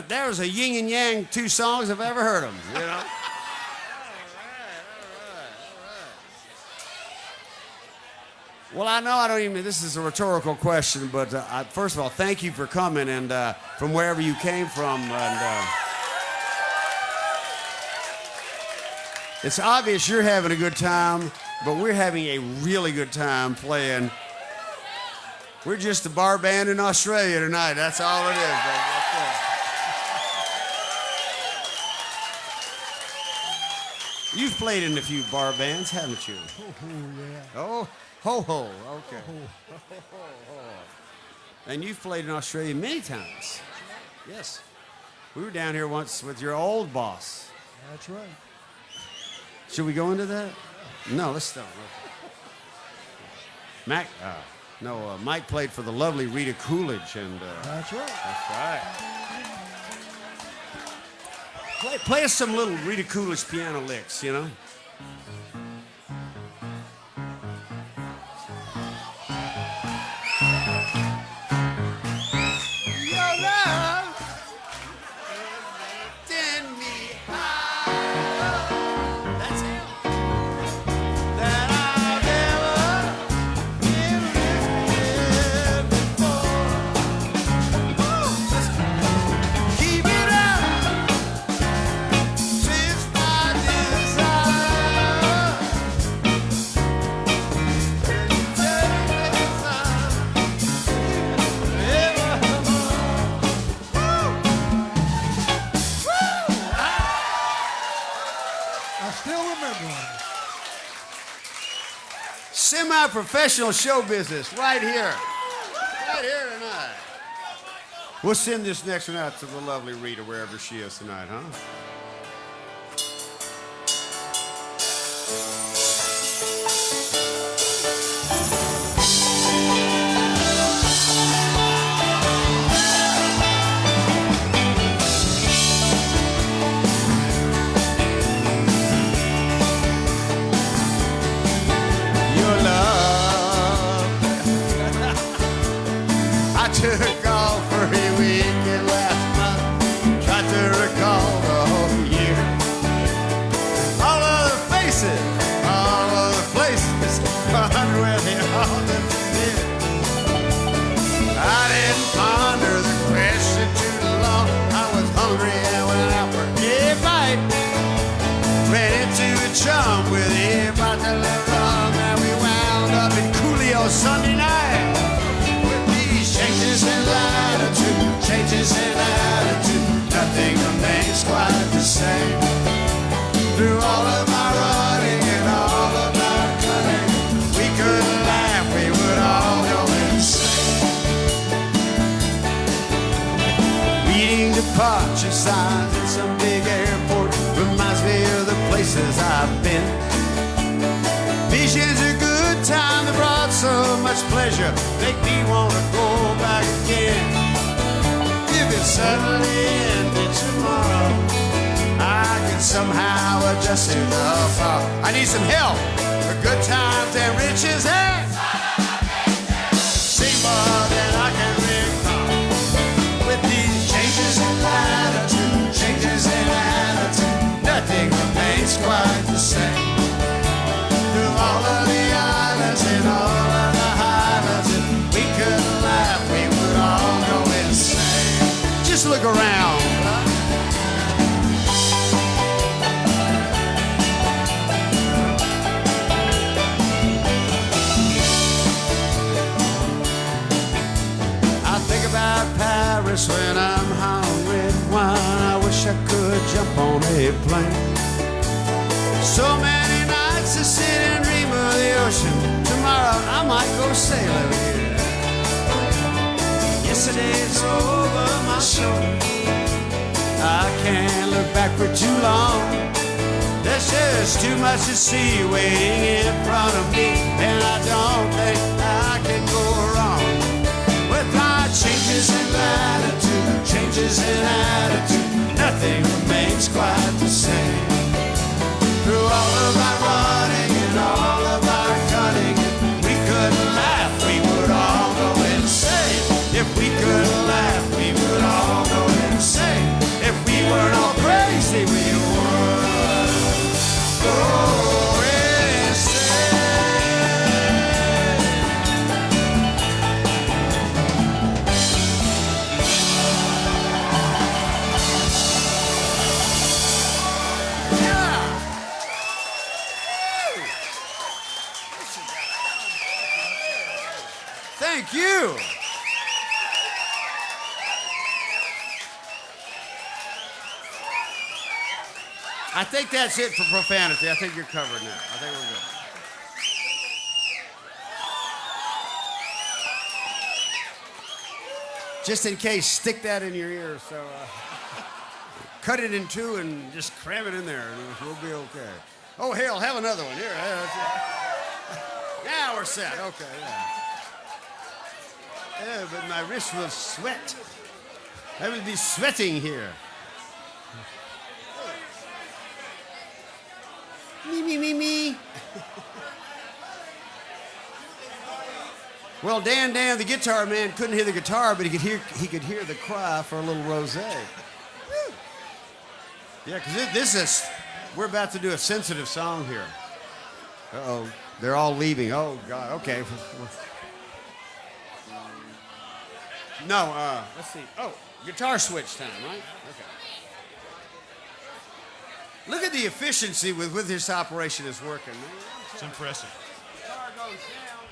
That was a yin and yang 2 songs I've ever heard them, you know? Well, I know I don't even, this is a rhetorical question, but first of all, thank you for coming and from wherever you came from. And it's obvious you're having a good time, but we're having a really good time playing. We're just a bar band in Australia tonight. That's all it is. That's it. You've played in a few bar bands, haven't you? Oh, ho, ho, okay. And you've played in Australia many times. Yes. We were down here once with your old boss. That's right. Should we go into that? No, let's don't. Mike played for the lovely Rita Coolidge, and That's right. that's right. Play us some little Rita Coolidge piano licks, you know? Your love lifting me high. That's it. That I've never been lifted before. Let's keep it up. Since my desire. Semi-professional show business right here. Right here tonight. We'll send this next one out to the lovely Rita, wherever she is tonight, huh? Your love. I took off for a weekend last month. Tried to recall the whole year. All of the faces, all of the places, fun where they all disappeared. I didn't ponder the question too long. I was hungry and went out for a bite. Ran into a chum with a bottle of rum, and we wound up in Coolio Sunday night. With these changes in latitude, changes in attitude, nothing remains quite the same. Through all of our running and all of our cunning, we could laugh, we would all go insane. Reading departure signs at some big airport reminds me of the places I've been. Visions of good time that brought so much pleasure make me want to go back again. If it suddenly ended tomorrow, I could somehow adjust to the fall. I need some help for good times and riches and see more than I can recall. With these changes in latitude, changes in attitude, nothing remains quite the same. Through all of the islands and all of the highlands, if we could laugh, we would all go insane. Just look around. I think about Paris when I'm hungry and wine. I wish I could jump on a plane. So many nights to sit and dream of the ocean. Tomorrow I might go sailing again. Yesterday's over my shoulder. I can't look back for too long. There's just too much to see waiting in front of me, and I don't think I can go wrong. With our changes in latitude, changes in attitude, nothing remains quite the same. Through all of our running and all of our cunning, if we could laugh, we would all go insane. If we could laugh, we would all go insane. If we weren't all crazy, we would go insane. Yeah. Thank you. I think that's it for profanity. I think you're covered now. I think we're good. Just in case, stick that in your ear. So cut it in two and just cram it in there, and we'll be okay. Oh, hell, have another one. Here. Now we're set. Okay, yeah. Yeah, but my wrist will sweat. I will be sweating here. Me. Well, Dan, the guitar man, couldn't hear the guitar, but he could hear the cry for a little rosé. Yeah, because we're about to do a sensitive song here. Uh-oh, they're all leaving. Oh, God, okay. No, let's see. Oh, guitar switch time, right? Okay. Look at the efficiency with which this operation is working, man. It's impressive. Guitar goes down.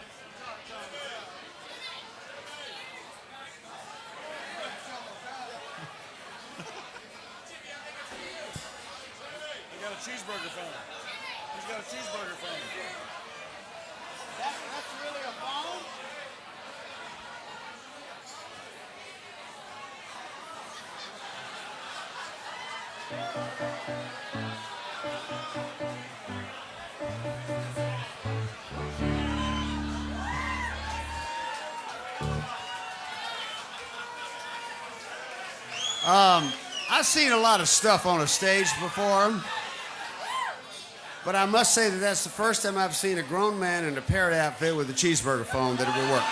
He got a cheeseburger phone. He's got a cheeseburger phone. I've seen a lot of stuff on a stage before, but I must say that that's the first time I've seen a grown man in a parrot outfit with a cheeseburger phone that it works.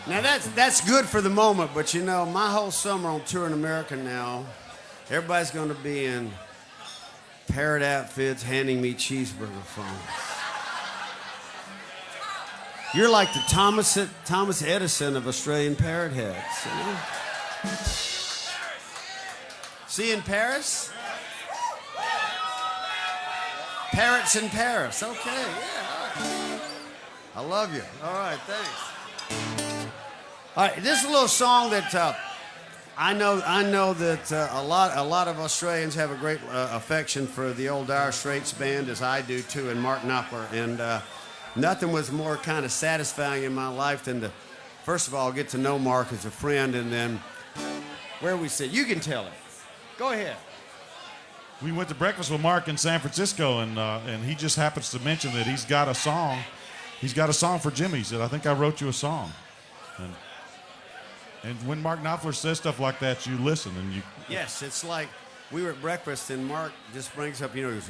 Now that's good for the moment, but you know, my whole summer on tour in America now, everybody's going to be in parrot outfits handing me cheeseburger phones. You're like the Thomas Edison of Australian parrot heads. You know? See in Paris? Parrots in Paris. Okay, yeah. All right. I love you. All right, thanks. All right, this is a little song that I know that a lot of Australians have a great affection for the old Dire Straits band, as I do too, and Mark Knopfler. And nothing was more kind of satisfying in my life than to, first of all, get to know Mark as a friend, and then where we sit. You can tell it. Go ahead. We went to breakfast with Mark in San Francisco, and he just happens to mention that he's got a song. He's got a song for Jimmy. He said, "I think I wrote you a song." And when Mark Knopfler says stuff like that, you listen and you. Yes, it's like we were at breakfast and Mark just brings up, you know,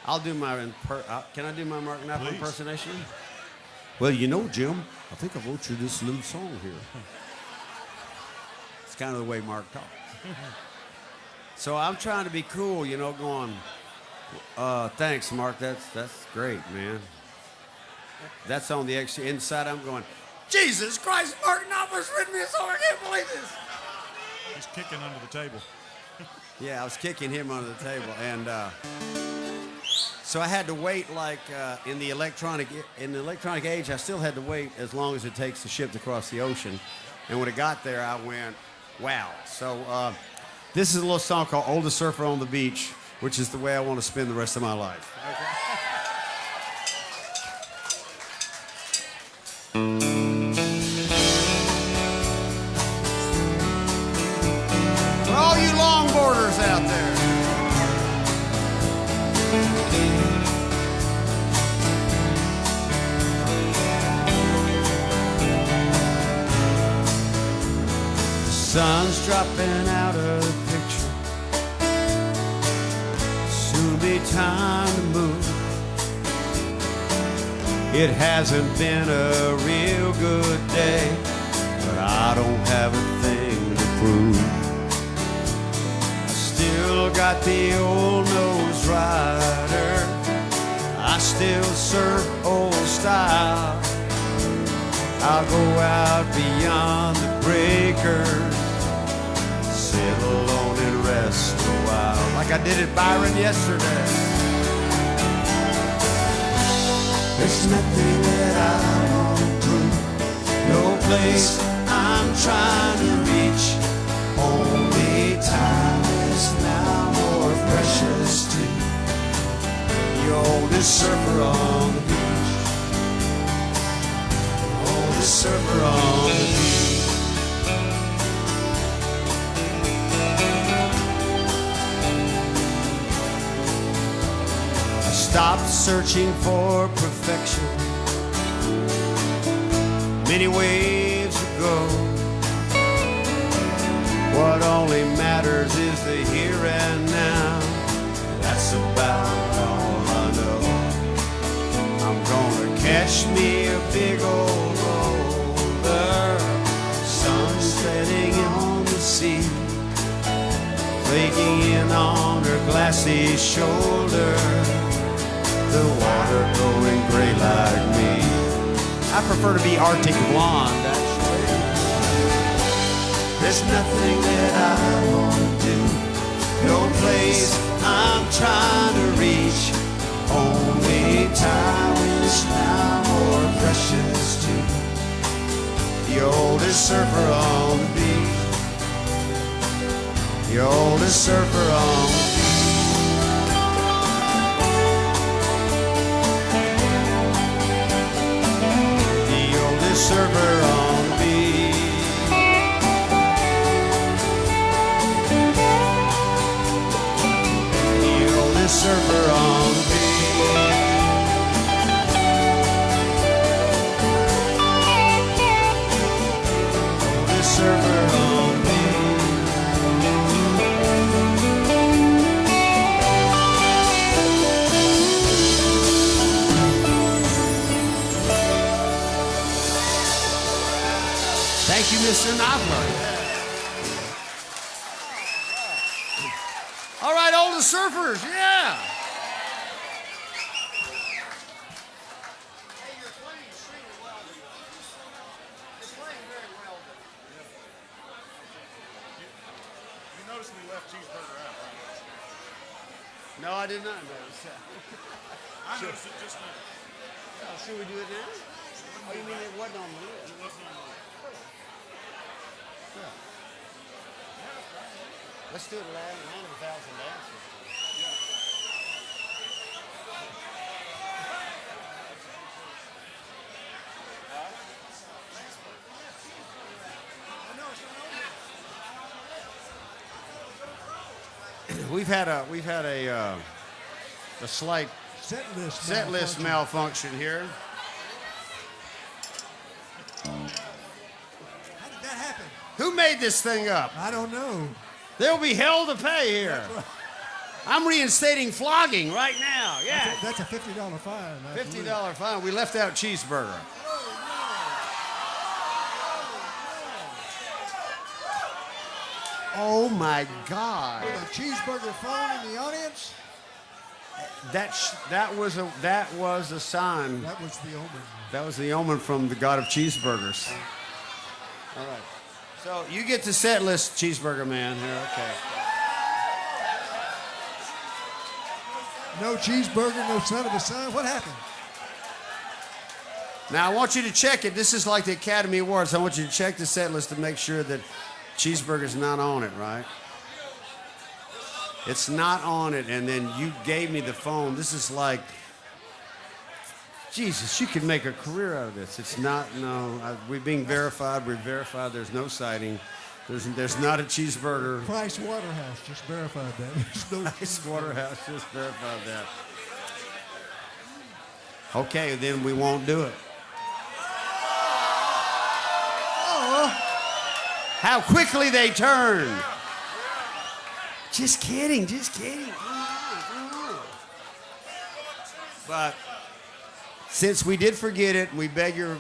I'll do my, can I do my Mark Knopfler impersonation? Well, you know, Jim, I think I wrote you this little song here. It's kind of the way Mark talks. So I'm trying to be cool, you know, going, thanks, Mark, that's great, man. That's on the inside, I'm going, Jesus Christ, Mark Knopfler's written me a song. I can't believe this. He's kicking under the table. Yeah, I was kicking him under the table. And so I had to wait like in the electronic age, I still had to wait as long as it takes the ship to cross the ocean. And when it got there, I went, wow. So this is a little song called Oldest Surfer on the Beach, which is the way I want to spend the rest of my life. Okay. All you longboarders out there. The sun's dropping out of the picture. Soon be time to move. It hasn't been a real good day, but I don't have a thing to prove. Still got the old nose rider. I still surf old style. I'll go out beyond the breakers, sit alone and rest a while, like I did at Byron yesterday. There's nothing that I won't do, no place I'm trying to reach. Only time is now more precious to the oldest surfer on the beach. Oldest surfer on the beach. I stopped searching for perfection many waves ago. What only matters is the here and now. That's about all I know. I'm gonna catch me a big old roller, sun setting on the sea, flaking in on her glassy shoulder, the water going gray like me. I prefer to be Arctic blonde, actually. There's nothing that I won't do, no place I'm trying to reach. Only time is now more precious to the oldest surfer on the beach. the oldest surfer on the oldest surfer on the beach. The oldest surfer on the beach. Oldest surfer on the beach. Thank you, Mr. Knopfler. All right, oldest surfers, yeah. Hey, you're playing extremely well. You're playing very well. You noticed we left Cheeseburger out, right? No, I did not notice that. I noticed it just now. Oh, should we do it now? Oh, you mean it wasn't on the list? It wasn't on the list. Yeah. Let's do it land of 1,000 dances. We've had a slight Set list malfunction here. How did that happen? Who made this thing up? I don't know. There'll be hell to pay here. I'm reinstating flogging right now. Yeah. That's a $50 fine. I believe. $50 fine. We left out Cheeseburger. Oh my God. With a Cheeseburger phone in the audience? That was a sign. That was the omen. That was the omen from the God of Cheeseburgers. All right. So you get the set list, Cheeseburger Man. Here, okay. No Cheeseburger, no son of a son. What happened? Now I want you to check it. This is like the Academy Awards. I want you to check the set list to make sure that Cheeseburger's not on it, right? It's not on it, and then you gave me the phone. This is like, Jesus, you could make a career out of this. It's not, no, we're being verified. We're verified. There's no sighting. There's not a Cheeseburger. Price Waterhouse just verified that. There's no Price Waterhouse just verified that. Okay, then we won't do it. How quickly they turn. Just kidding, just kidding. But since we did forget it, we beg your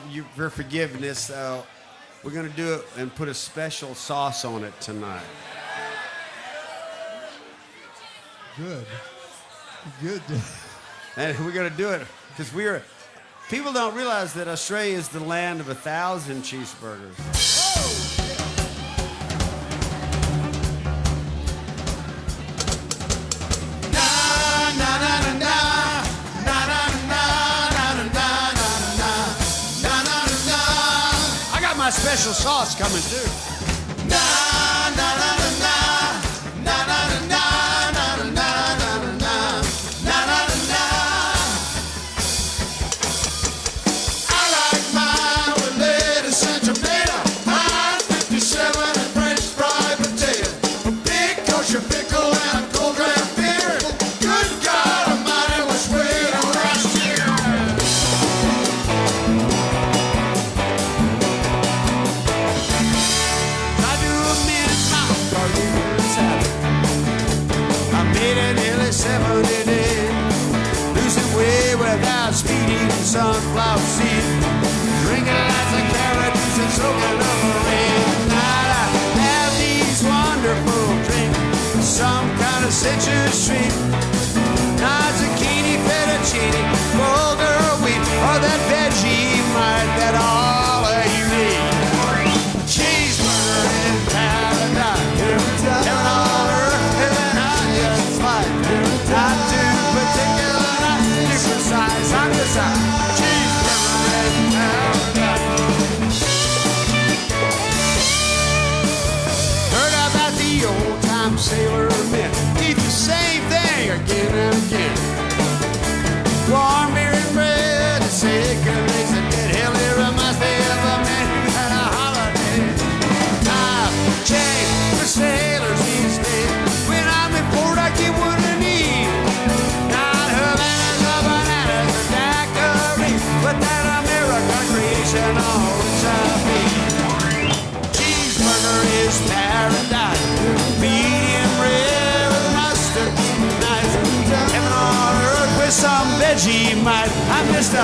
forgiveness. We're going to do it and put a special sauce on it tonight. Good. Good. And we're going to do it because people don't realize that Australia is the land of 1,000 cheeseburgers. I got my special sauce coming too. Sunflower seed, drinking lots of carrots and soaking up a rain. Tonight I have these wonderful drinks, some kind of citrus treat. Not zucchini, fettuccine, bulgur wheat, or that Vegemite that all of you need. Cheeseburger in paradise, heaven on earth, heaven on just like not too particular, not too precise, I'm just Vegemite. I'm just a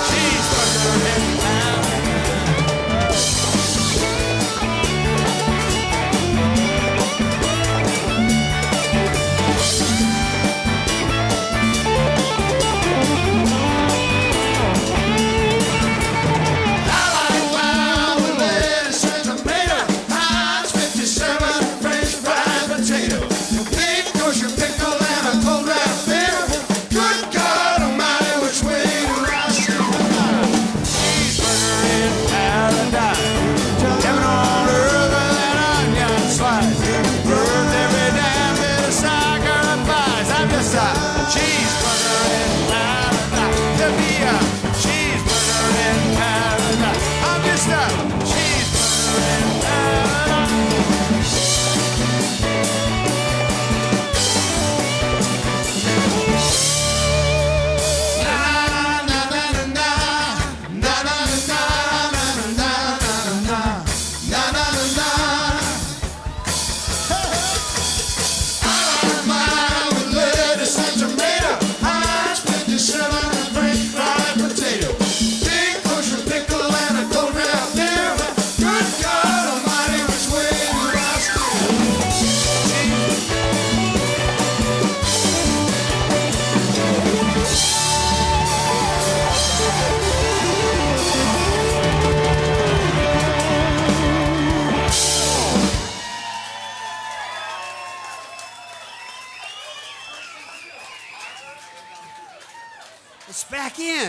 cheeseburger in town.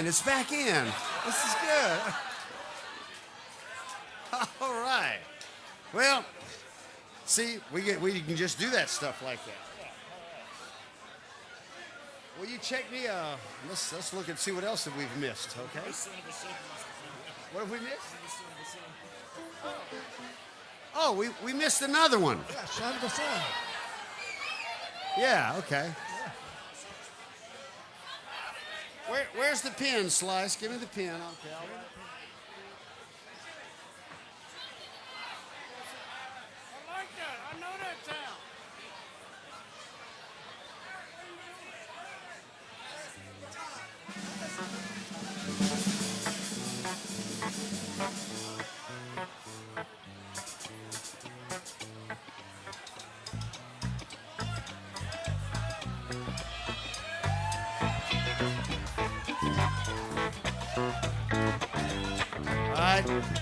It's back in. This is good. All right. Well, see, we can just do that stuff like that. Well, you check me. Let's look and see what else that we've missed. Okay. What have we missed? Oh, we missed another one. Yeah, son of a son. Yeah. Okay. Where's the pen, Slice? Give me the pen. Okay, I'll write. I like that. I know that town.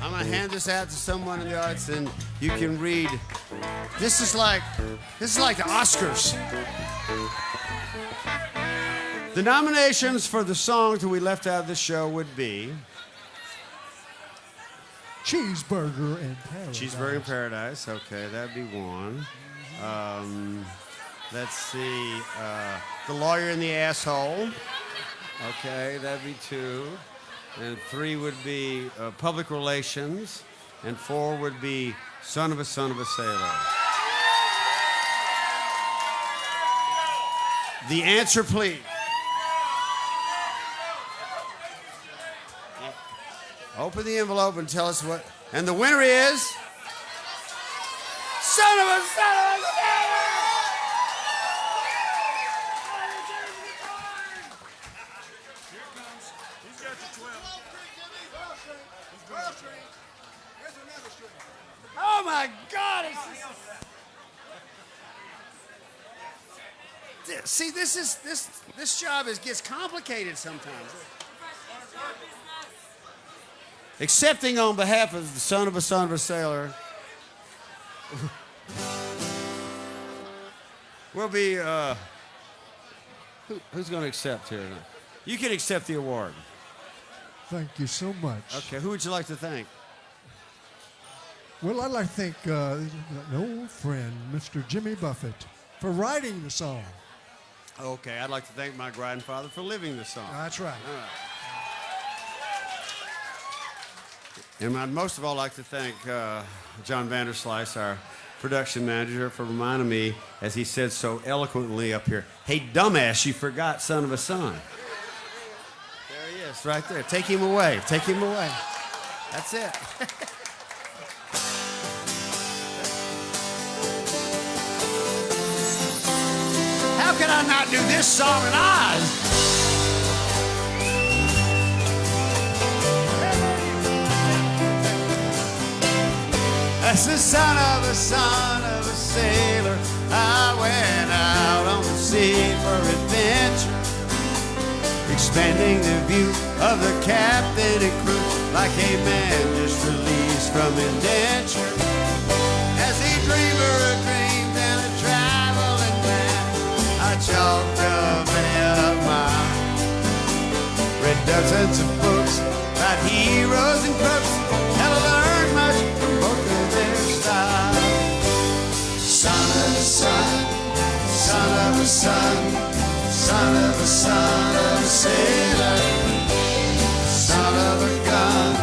I'm gonna hand this out to someone in the audience, and you can read. This is like the Oscars. The nominations for the songs that we left out of the show would be Cheeseburger in Paradise. Cheeseburger in Paradise. Okay, that'd be one. Let's see. The Lawyer in the Asshole. Okay, that'd be two. And 3 would be Public Relations. And 4 would be Son of a Sailor. The answer, please. Open the envelope and tell us what. And the winner is Son of a Sailor! Oh my God! See, this job gets complicated sometimes. Accepting on behalf of the son of a sailor will be who's going to accept here? You can accept the award. Thank you so much. Okay, who would you like to thank? Well, I'd like to thank an old friend, Mr. Jimmy Buffett, for writing the song. Okay, I'd like to thank my grandfather for living the song. That's right. All right. And I'd most of all like to thank John Vanderslice, our production manager, for reminding me, as he said so eloquently up here, hey, dumbass, you forgot Son of a Son. There he is, right there. Take him away. Take him away. That's it. How can I not do this song in Oz? As the son of a sailor, I went out on the sea for adventure, expanding the view of the captain and crew like a man just released from indenture. As a dreamer of dreams and a traveling man, I chalked up and mine. Read dozens of books about heroes and crooks, and I learned much from both of their styles. Son of a son, son of a son, son of a son of a sailor, son of a gun,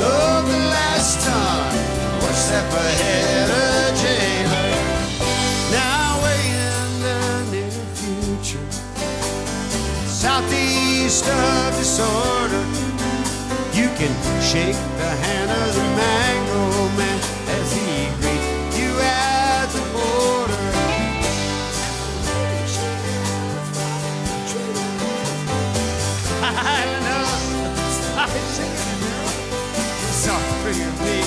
load the last ton, one step ahead of jailer. Now way in the near future, southeast of disorder, you can shake the hand of the mango man as he greets you at the border. I know, sorry for me.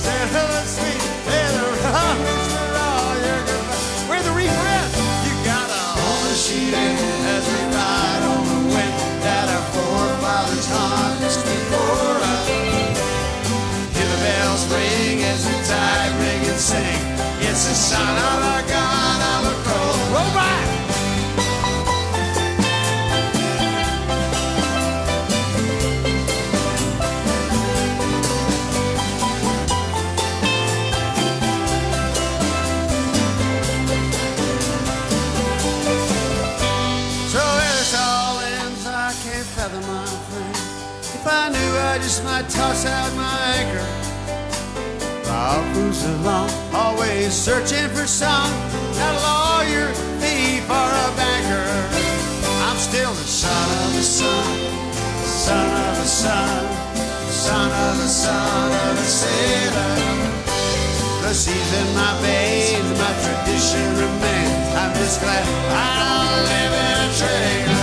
Said, oh, sweet, hey, the rum is for all your good. Where the reefer at? You got a hold the sheet as we ride on the wind that our forefathers harnessed before us. Hear the bells ring as the tide ring and sing. It's the son of our God, our cold. Roll back! My friend, if I knew I just might toss out my anchor. I'll cruise along, always searching for some, not a lawyer, thief, or a banker. I'm still the son of a son, son of a son, son of a son of a sailor. The seas in my veins, my tradition remains. I'm just glad I don't live in a trailer.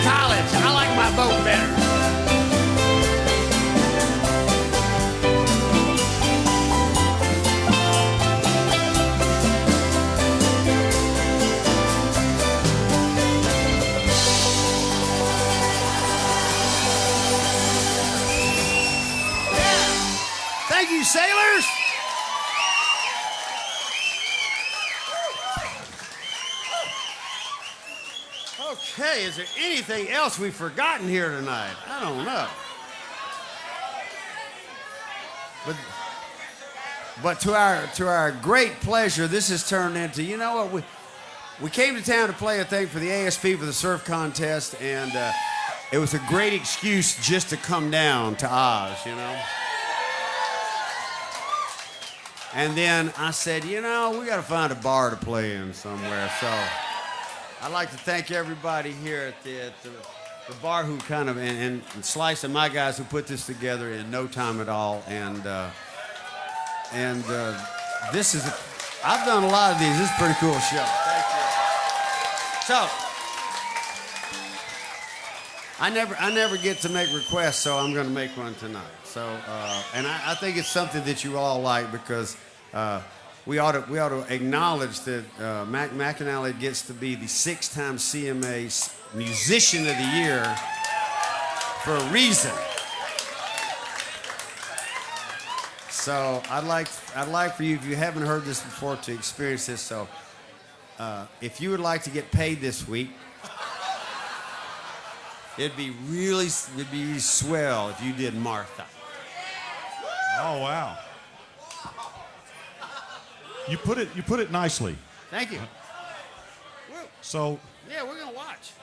College, I like my boat better. Yeah. Thank you, sailors. Okay, is there anything else we've forgotten here tonight? I don't know. But to our great pleasure, this has turned into, you know what, we came to town to play a thing for the ASP for the surf contest, and it was a great excuse just to come down to Oz, you know. And then I said, you know, we got to find a bar to play in somewhere, so I'd like to thank everybody here at the bar who kind of, and Slice and my guys who put this together in no time at all. And this is, I've done a lot of these. This is a pretty cool show. Thank you. So, I never get to make requests, so I'm going to make one tonight. So, and I think it's something that you all like because we ought to acknowledge that Mac McAnally gets to be the 6-time CMA Musician of the Year for a reason. So I'd like for you, if you haven't heard this before, to experience this. So if you would like to get paid this week, it'd be really swell if you did Martha. Oh wow. You put it nicely. Thank you. So yeah, we're gonna watch.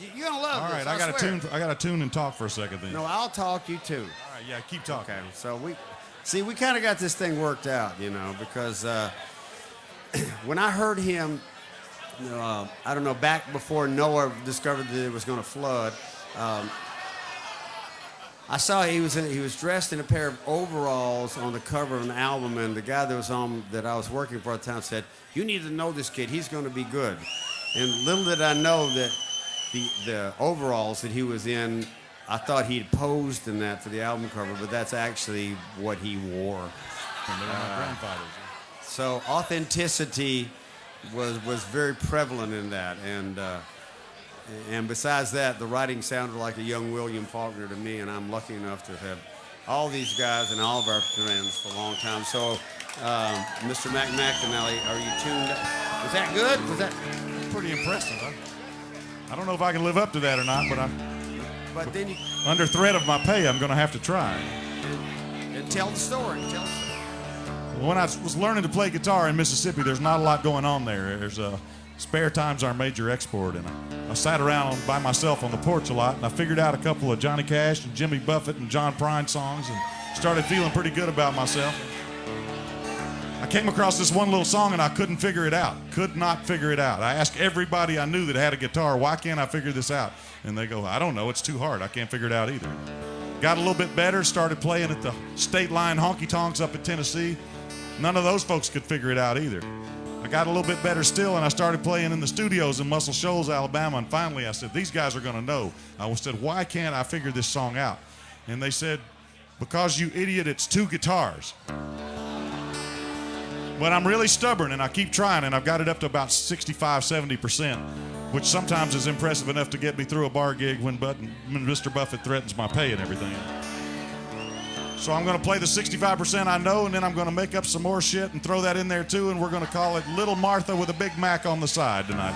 You're gonna love all this. right, I got to tune and talk for a second then. No, I'll talk. You too. All right, yeah, keep talking. Okay, so we kind of got this thing worked out, you know, because when I heard him, I don't know, back before Noah discovered that it was going to flood. I saw he was dressed in a pair of overalls on the cover of an album, and the guy that I was working for at the time said, "You need to know this kid. He's going to be good." And little did I know that the overalls that he was in I thought he'd posed in that for the album cover, but that's actually what he wore. And they were my grandfathers. So authenticity was very prevalent in that, and besides that, the writing sounded like a young William Faulkner to me, and I'm lucky enough to have all these guys and all of our friends for a long time. So, Mr. McNally, are you tuned? Was that good? Was that Pretty impressive. I don't know if I can live up to that or not, but But then you under threat of my pay, I'm going to have to try. tell the story. Tell the story. When I was learning to play guitar in Mississippi, there's not a lot going on there. There's spare time's our major export, and I sat around by myself on the porch a lot, and I figured out a couple of Johnny Cash and Jimmy Buffett and John Prine songs, and started feeling pretty good about myself. I came across this one little song, and I couldn't figure it out. Could not figure it out. I asked everybody I knew that had a guitar, why can't I figure this out? And they go, I don't know, it's too hard. I can't figure it out either. Got a little bit better, started playing at the State Line Honky Tonks up in Tennessee. None of those folks could figure it out either. I got a little bit better still, and I started playing in the studios in Muscle Shoals, Alabama, and finally I said, these guys are going to know. I said, why can't I figure this song out? And they said, because you idiot, it's two guitars. But I'm really stubborn, and I keep trying, and I've got it up to about 65, 70%, which sometimes is impressive enough to get me through a bar gig when Mr. Buffett threatens my pay and everything. So I'm going to play the 65% I know, and then I'm going to make up some more shit and throw that in there too, and we're going to call it Little Martha with a Big Mac on the side tonight.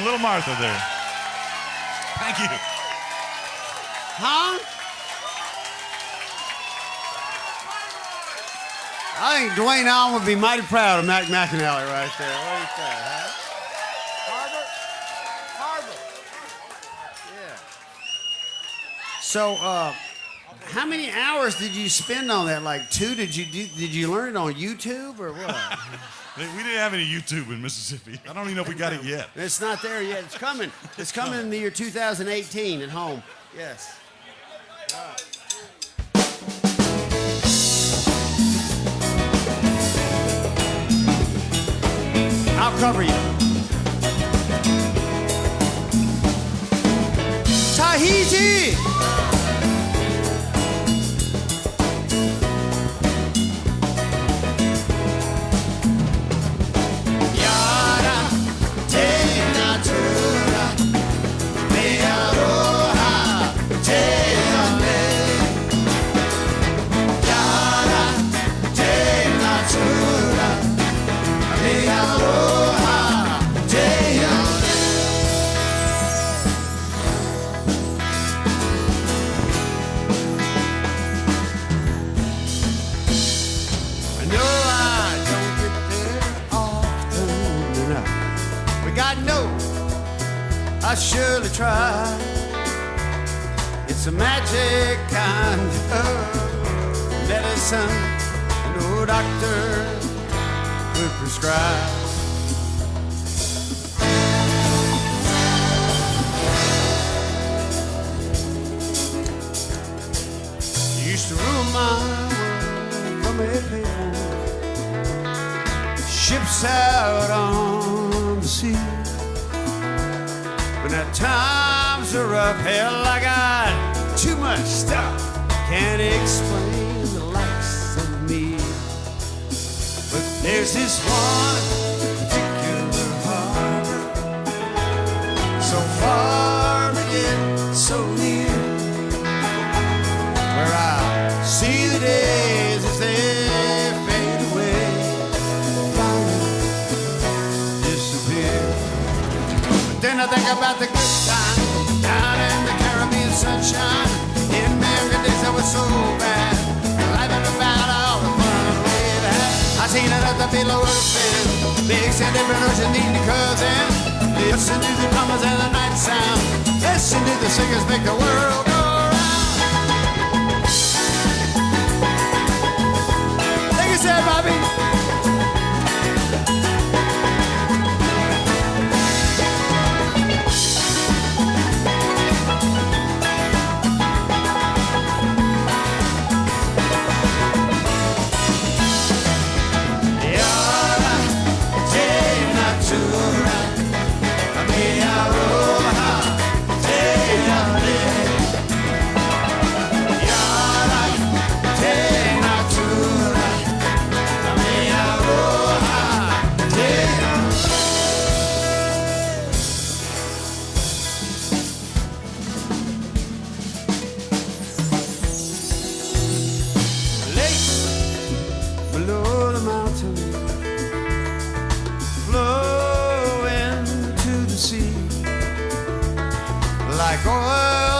Little Martha there. Thank you. Huh? I think Dwayne Allen would be mighty proud of Mac McAnally right there. What do you say, huh? Harvard? Yeah. So, how many hours did you spend on that? Like 2? Did you learn it on YouTube or what? We didn't have any YouTube in Mississippi. I don't even know if we got it yet. It's not there yet. It's coming. It's coming in the year 2018 at home. Yes. I'll cover you. Tahiti. I surely try. It's a magic kind of medicine no doctor could prescribe. Used to rule my world from a payphone, ships out on the sea. When the times are rough, hell, I got too much stuff. Can't explain the likes of me. But there's this one particular harbor, so far but yet so near, where I see the days as they fade away, finally disappear. Then I think about the good time down in the Caribbean sunshine. In American days I was so bad, laughing about all the fun we've had. I seen another below the fin, big sandy burners and needy cousin. Listen to the drummers and the night sound. Listen to the singers make the world go round. Take it, Sarah Bobby.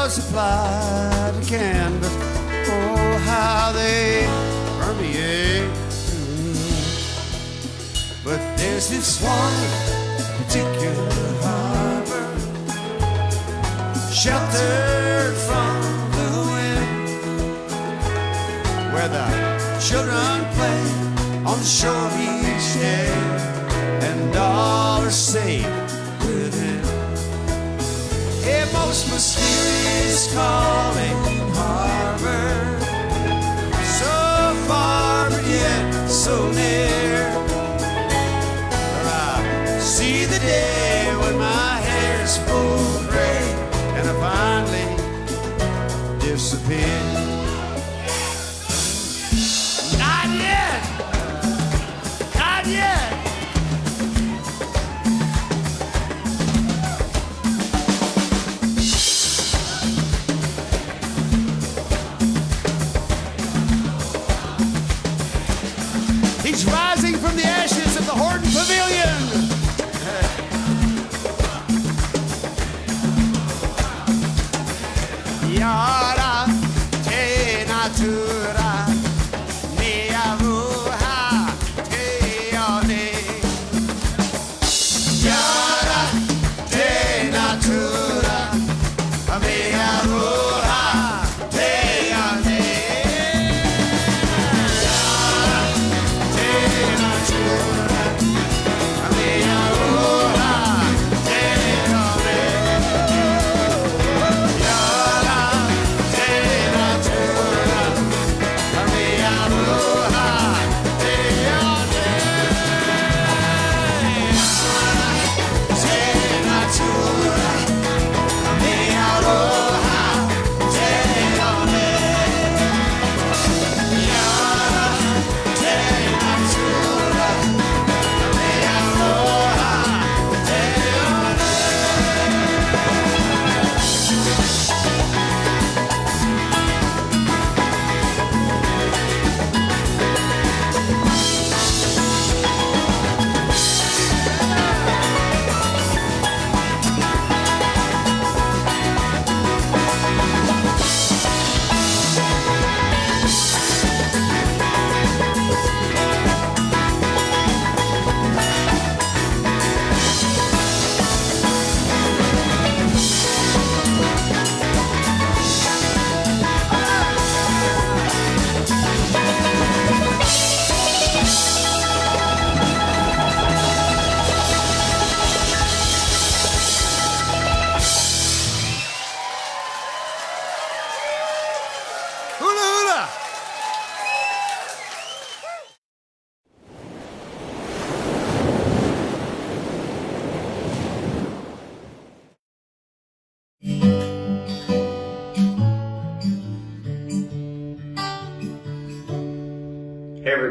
Supplied to canvas, oh how they permeate through me. But there's this one particular harbor, sheltered from the wind, where the children play on the shore each day, and all are safe within. A most mysterious calling harbor, so far but yet so near, where I see the day when my hair is full gray and I finally disappear. Not yet! Not yet! Rising from the ashes of the Horton Pavilion. Yada,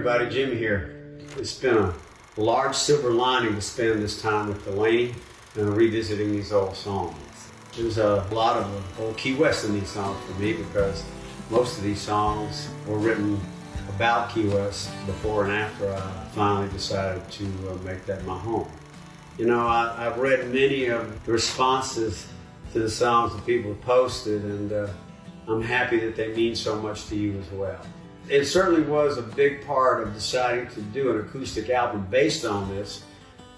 everybody, Jimmy here. It's been a large silver lining to spend this time with Delaney and revisiting these old songs. There's a lot of old Key West in these songs for me because most of these songs were written about Key West before and after I finally decided to make that my home. You know, I've read many of the responses to the songs that people have posted, and I'm happy that they mean so much to you as well. It certainly was a big part of deciding to do an acoustic album based on this.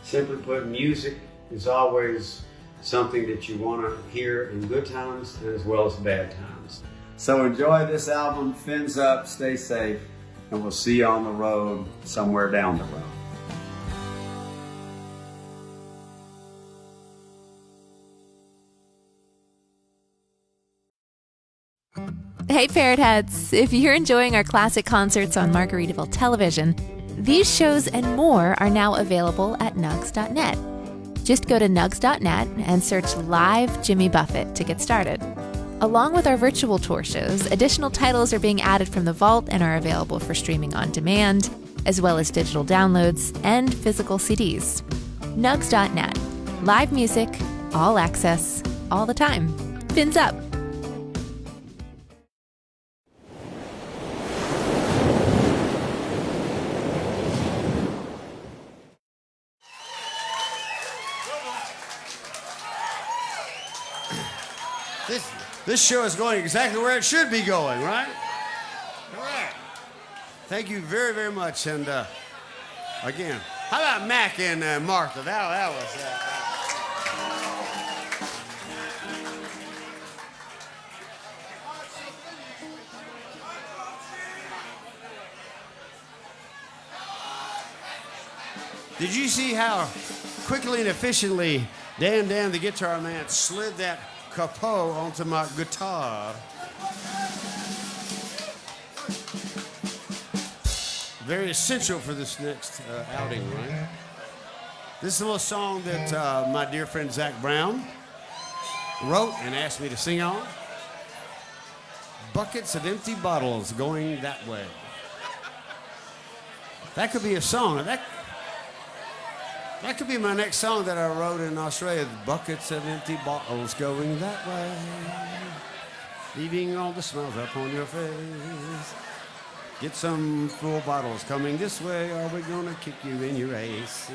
Simply put, music is always something that you want to hear in good times as well as bad times. So enjoy this album, fins up, stay safe, and we'll see you on the road somewhere down the road. Hey Parrot Heads! If you're enjoying our classic concerts on Margaritaville Television, these shows and more are now available at nugs.net. Just go to nugs.net and search Live Jimmy Buffett to get started. Along with our virtual tour shows, additional titles are being added from the vault and are available for streaming on demand, as well as digital downloads and physical CDs. Nugs.net. Live music, all access, all the time. Fins up! This show is going exactly where it should be going, right? Correct. Thank you very, very much. And again, how about Mac and Martha? That was. Did you see how quickly and efficiently Dan, the guitar man, slid that capo onto my guitar? Very essential for this next outing, right? This is a little song that my dear friend Zach Brown wrote and asked me to sing on. Buckets of empty bottles going that way. That could be a song. That could be my next song that I wrote in Australia. Buckets of empty bottles going that way, leaving all the smiles up on your face. Get some full bottles coming this way, or we're gonna kick you in your ace.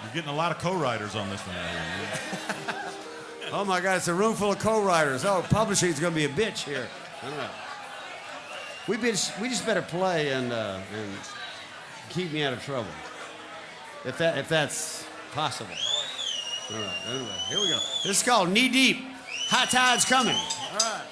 You're getting a lot of co-writers on this one right here. Oh my God, it's a room full of co-writers. Oh, publishing's gonna be a bitch here. I know. We just better play and keep me out of trouble, if that's possible. All right, anyway, here we go. This is called Knee Deep. High tide's coming. All right.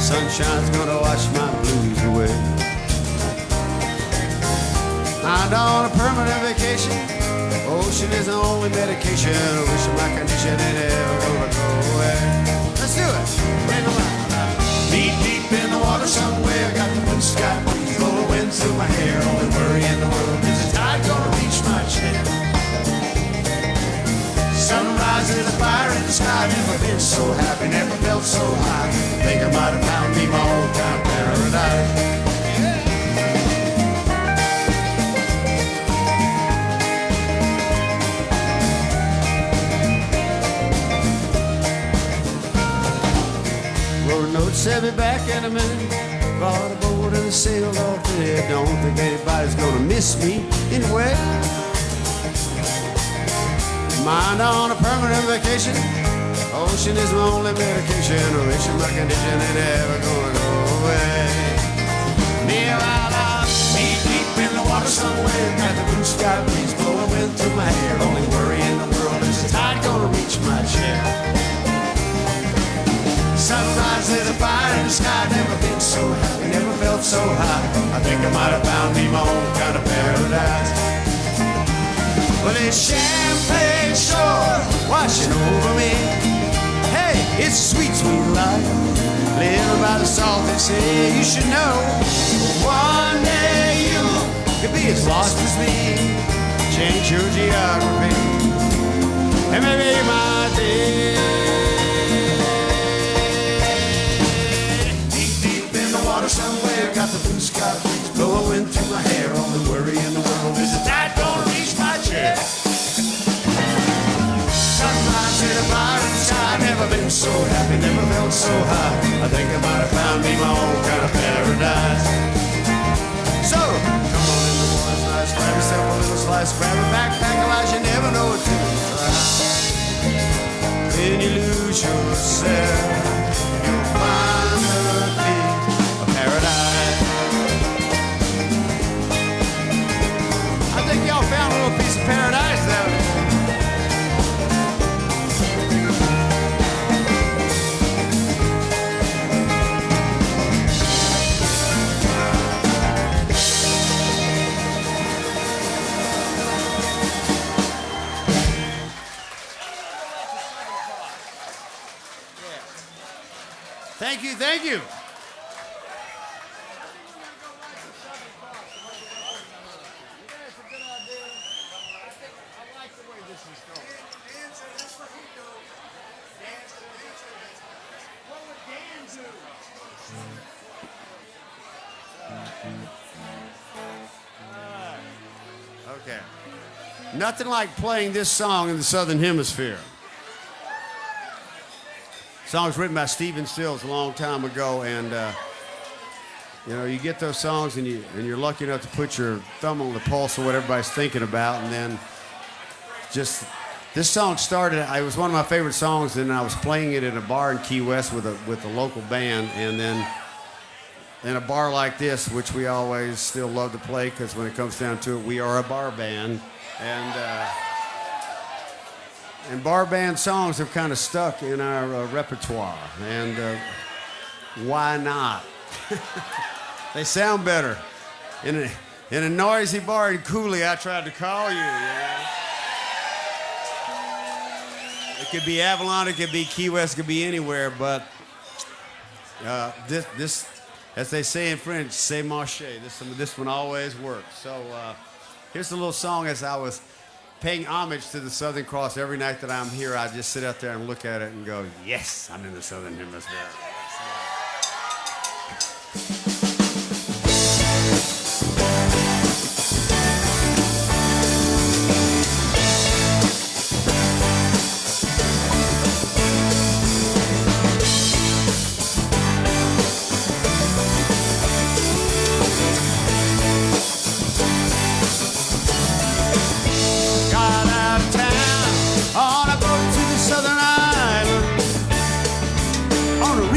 Sunshine's gonna wash my blues away. I'm on a permanent vacation. Ocean is the only medication. I wish my condition ain't ever gonna go away. Let's do it. Knee deep in the water somewhere. Got the blue sky breeze blowing wind through my hair. Only worry in the world is the tide gonna reach my chair. Sunrise is a fire in the sky. Never been so happy, never felt so high. Think I might have found me my old time paradise. Wrote a note, said be back in a minute. Bought a boat and a sailed off there. Don't think anybody's gonna miss me anyway. Mind on a permanent vacation. Ocean is my only medication. A wish my condition ain't ever gonna go away. Meanwhile, I'm knee deep in the water somewhere. Got the blue sky breeze blowing wind through my hair. Only worry in the world is the tide gonna reach my chair. Sunrise is a fire in the sky. Never been so happy, never felt so high. I think I might have found me my own kind of paradise. Well, it's champagne shore washing over me. Hey, it's a sweet, sweet life. Living by the salt, they say you should know. One day you could be as lost as me. Change your geography, and maybe my day. Deep, deep in the water somewhere, got the blue sky breeze blowing through my hair. Only worry in the world is the tide gonna reach my chair. Sunrise in a fire in the sky, never been so happy, never felt so high. I think I might have found me my own kind of paradise. So, come on in the water slice, grab yourself a little slice, grab a backpack, otherwise you never know what to try. When you lose yourself, you'll find a piece of paradise. I think y'all found a little piece of paradise down there. Thank you, thank you. Okay. Nothing like playing this song in the Southern Hemisphere. Song was written by Stephen Stills a long time ago, and you know, you get those songs and you're lucky enough to put your thumb on the pulse of what everybody's thinking about, and then just this song started. It was one of my favorite songs, and I was playing it in a bar in Key West with a local band, and then in a bar like this, which we always still love to play because when it comes down to it, we are a bar band, and bar band songs have kind of stuck in our repertoire, and why not? They sound better. In a noisy bar in Cooley, I tried to call you. It could be Avalon, it could be Key West, it could be anywhere, but this, as they say in French, c'est marché. This one always works. So here's a little song. As I was paying homage to the Southern Cross every night that I'm here, I just sit out there and look at it and go, yes, I'm in the Southern Hemisphere. On a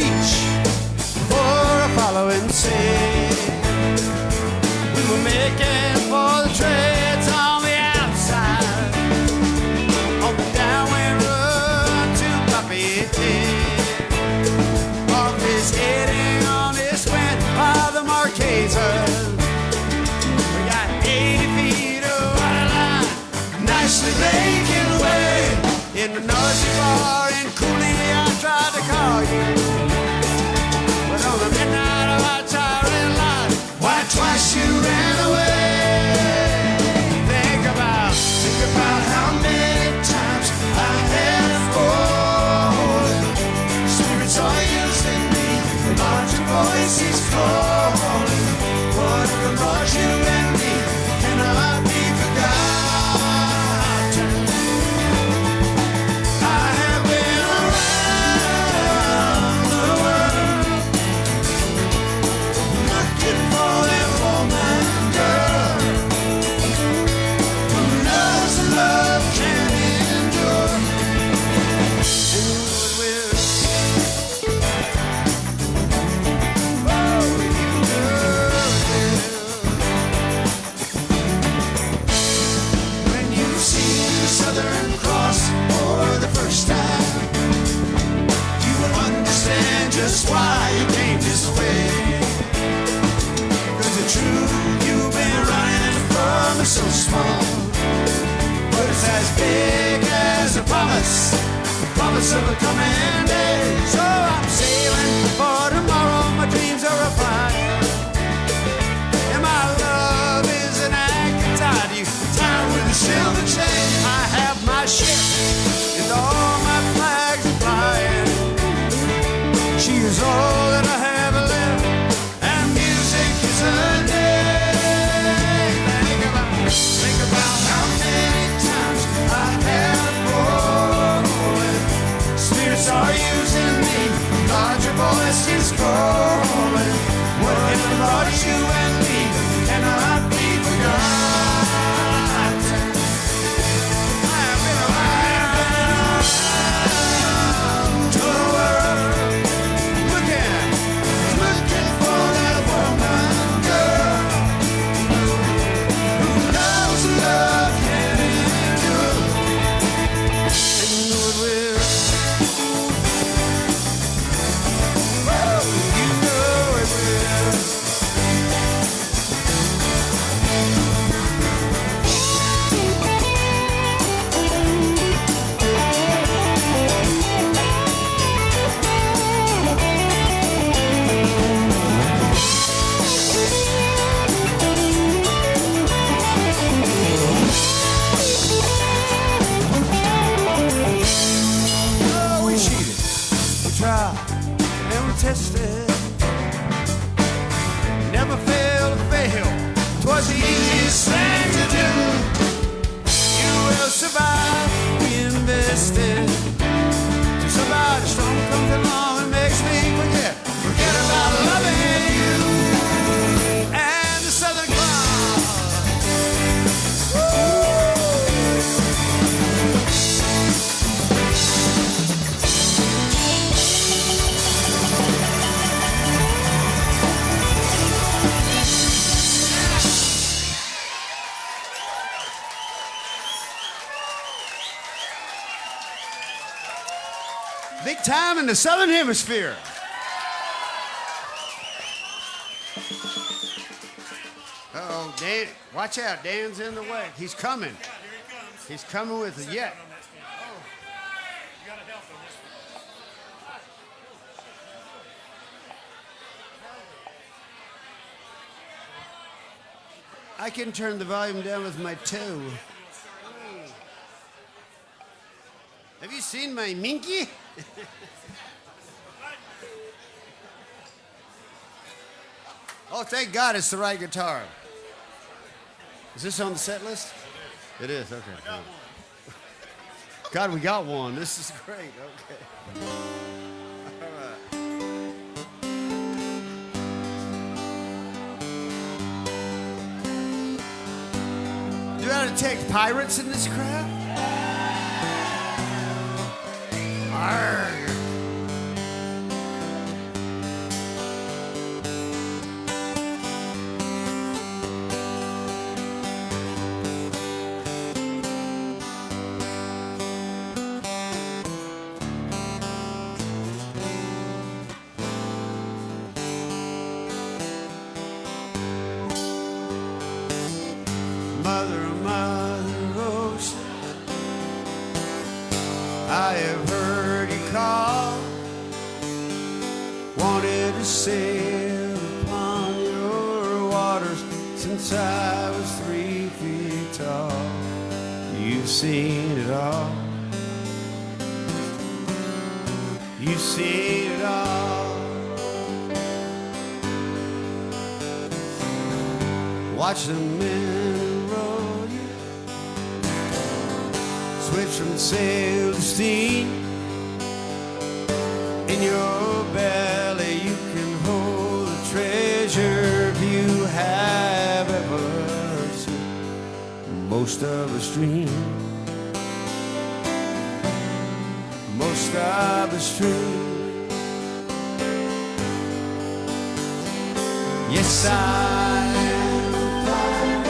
so small, but it's as big as a promise of a coming day. So I'm sailing for tomorrow, my dreams are afire, and my love is an anchor tied you, tied with a silver chain. I have my ship, and all my flags are flying. She is all that I have left, and music is a day. Think about how many times I have fallen. Spirits are using me, God, your voice is calling. What if the Lord is you and me cannot be forgotten? I have been around to the world, looking for that woman, girl, who knows love can endure, and you know it will. Oh, you know it will. Oh, we cheated, we tried, and we tested. Never failed to fail. 'Twas the easiest thing to do. You will survive. We invested. Till somebody strong comes along and makes me forget about loving you and the Southern Cross. Big time in the Southern Hemisphere. Uh-oh, Dan, watch out, Dan's in the way. He's coming. He's coming with it. Yeah. I can turn the volume down with my toe. Have you seen my minky? Oh, thank God it's the right guitar. Is this on the set list? It is, okay. God, we got one. This is great, okay. All right. Do you want to take pirates in this crowd? Arrgh. Mother, Mother Ocean, I have heard you call. Wanted to sail upon your waters since I was 3 feet tall. You've seen it all. You've seen it all. Watch the men roll you, switch from sail to steam. In your belly you can hold a treasure you have ever seen. Most of us dream, most of us dream. Yes, I am a pirate,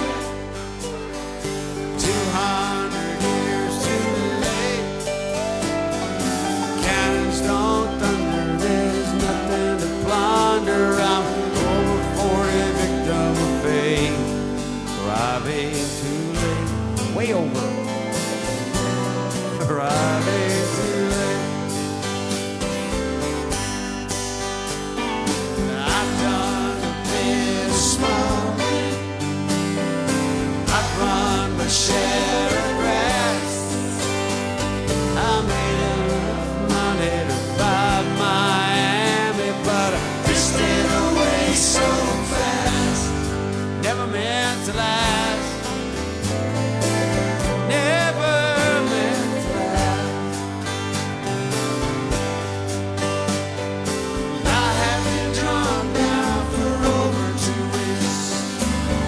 200 years too late. Cannons don't thunder, there's nothing to plunder. I'm over 40, victim of fate, arriving too way over. Arriving too late. I've done a bit of smoking. I've run my share of grass. I made enough money to buy Miami, but I drifted away so fast. Never meant to last. Never meant to last. I have been drunk now for over 2 weeks.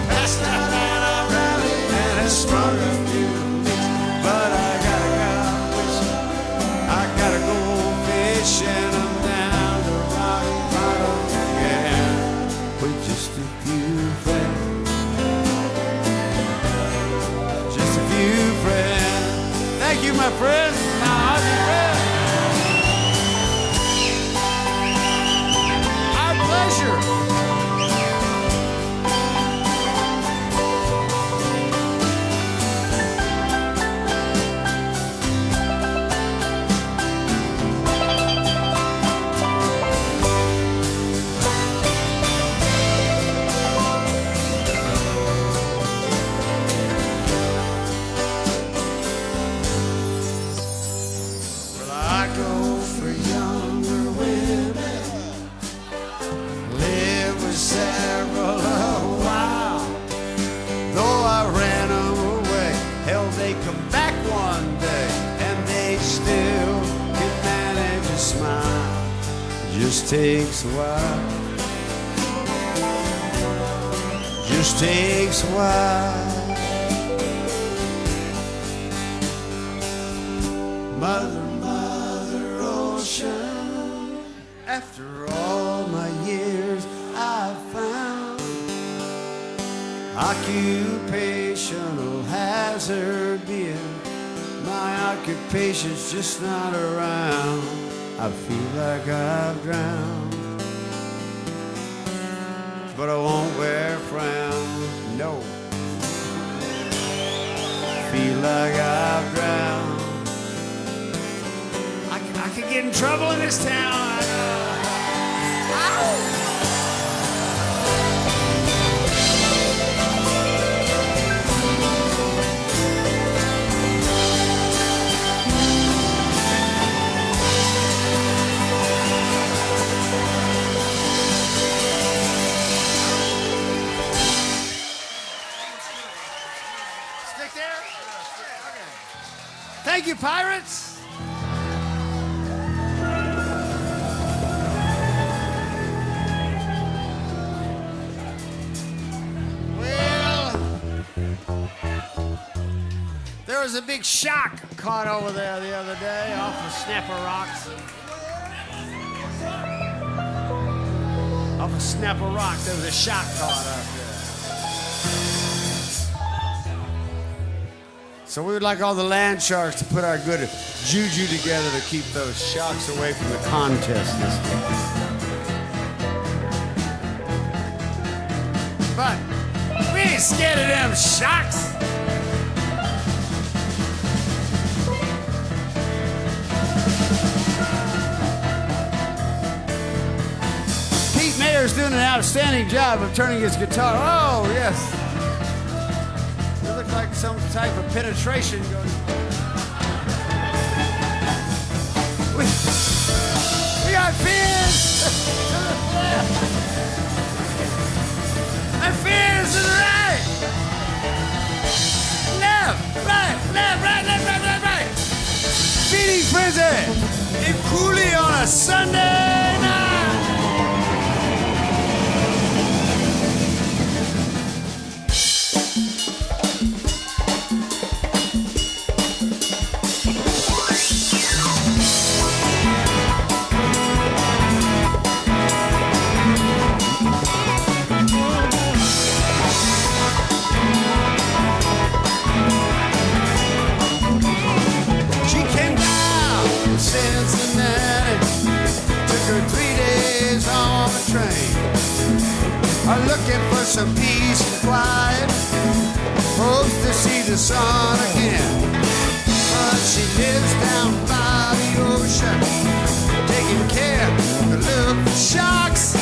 Passed out at a rally and has sprung a few leaks. But I gotta go wishing. I gotta go fishing. I'm down to rock bottom again with just a few friends. Just a few friends. Thank you, my friends. My Aussie friends. Our pleasure. Well, I go for younger women, live with several a while. Though I ran them away, hell, they come back one day and they still can manage a smile. Just takes a while. Just takes a while. Mother, Mother Ocean, after all my years I've found occupational hazard being my occupation's just not around. I feel like I've drowned, but I won't wear a frown, no. Feel like I've drowned. I could get in trouble in this town. Stick there? Okay. Thank you, pirates. There was a big shark caught over there the other day off of Snapper Rocks. Off of Snapper Rock, there was a shark caught up there. So we would like all the land sharks to put our good juju together to keep those sharks away from the contest this week. But we ain't scared of them sharks. Mayer's doing an outstanding job of turning his guitar. Oh, yes. It looks like some type of penetration going on. We got fins to the left. And fins to the right. Left, right, left, right, left, right, left, right. Feeding frenzy in Cooley on a Sunday night. Looking for some peace and quiet, hopes to see the sun again. But she lives down by the ocean, taking care to look for sharks.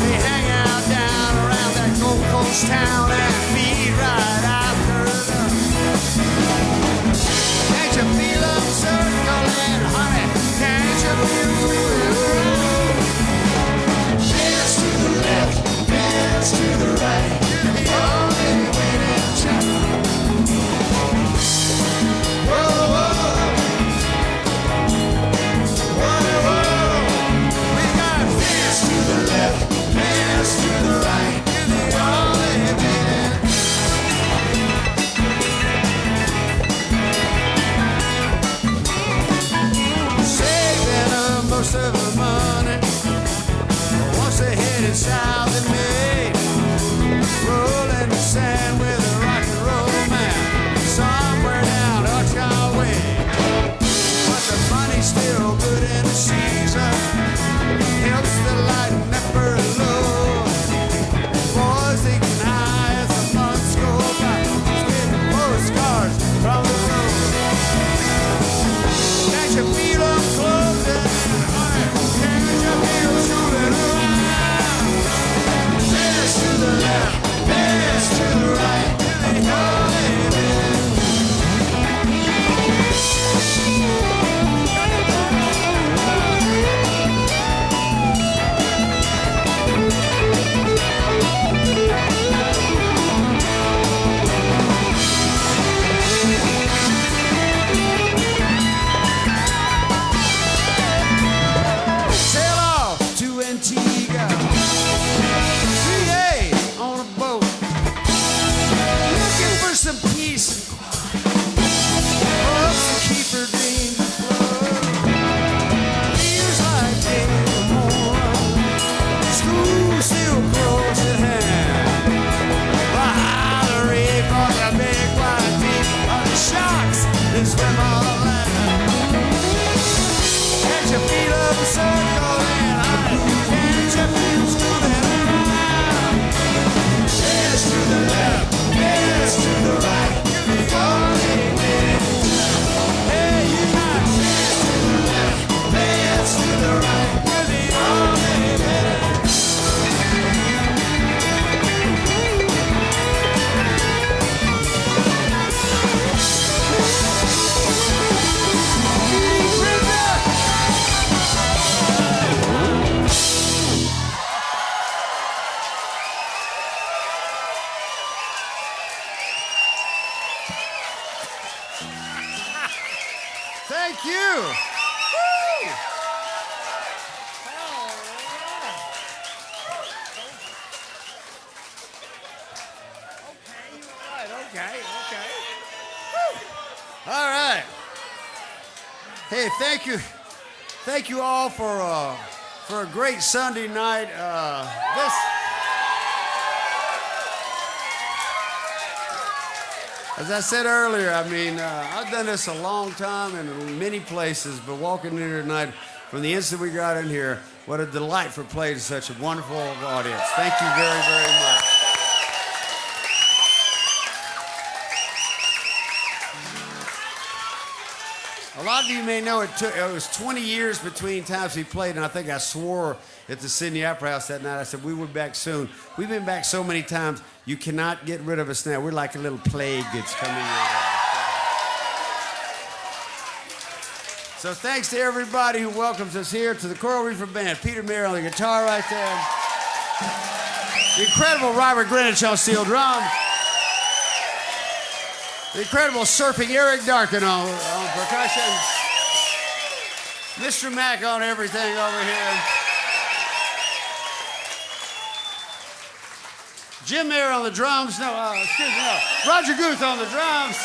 They hang out down around that Gold Coast town and feed right after them. Can't you feel them circling, honey? Can't you feel it? Dance to the left, dance to the right. You're the only way to try. Whoa, whoa, whoa, whoa. We got dance to the left, dance to the right. You're the only way. Saving up most of her money. Once they headed south in May, rolling the sand with a rock and roll man, somewhere down Arkansas way. But the money's still good in the season, helps to lighten up her load. Boys thinking high as the months go by, getting postcards from the road. Can't you feel them closing? Can't you feel shooting around? Dance to the left, dance to the right. You're the only man. Sail off to Antigua, 3 days on a boat, looking for some peace and hopes to keep her dreams afloat. Feels like day more, school still close at hand. Behind the reef on the big wide deep are the sharks that swim all the land. Can't you feel them circling, honey? Can't you feel swimming around? Dance to the left, dance to the right. You're the only way. Hey, you got dance to the left, dance to the right. You're the only way. Thank you. Woo! Okay. Woo! All right. Hey, thank you all for a great Sunday night. As I said earlier, I mean, I've done this a long time in many places, but walking in here tonight, from the instant we got in here, what a delight for playing to such a wonderful audience. Thank you very, very much. A lot of you may know it was 20 years between times we played, and I think I swore at the Sydney Opera House that night. I said, we will be back soon. We've been back so many times, you cannot get rid of us now. We're like a little plague that's coming your way. So thanks to everybody who welcomes us here, to the Coral Reefer Band, Peter Mayer on the guitar right there, the incredible Robert Greenwich on steel drum, the incredible surfing Eric Darkin on percussion, Mr. Mack on everything over here, Jim Mayer on the drums, Roger Guth on the drums.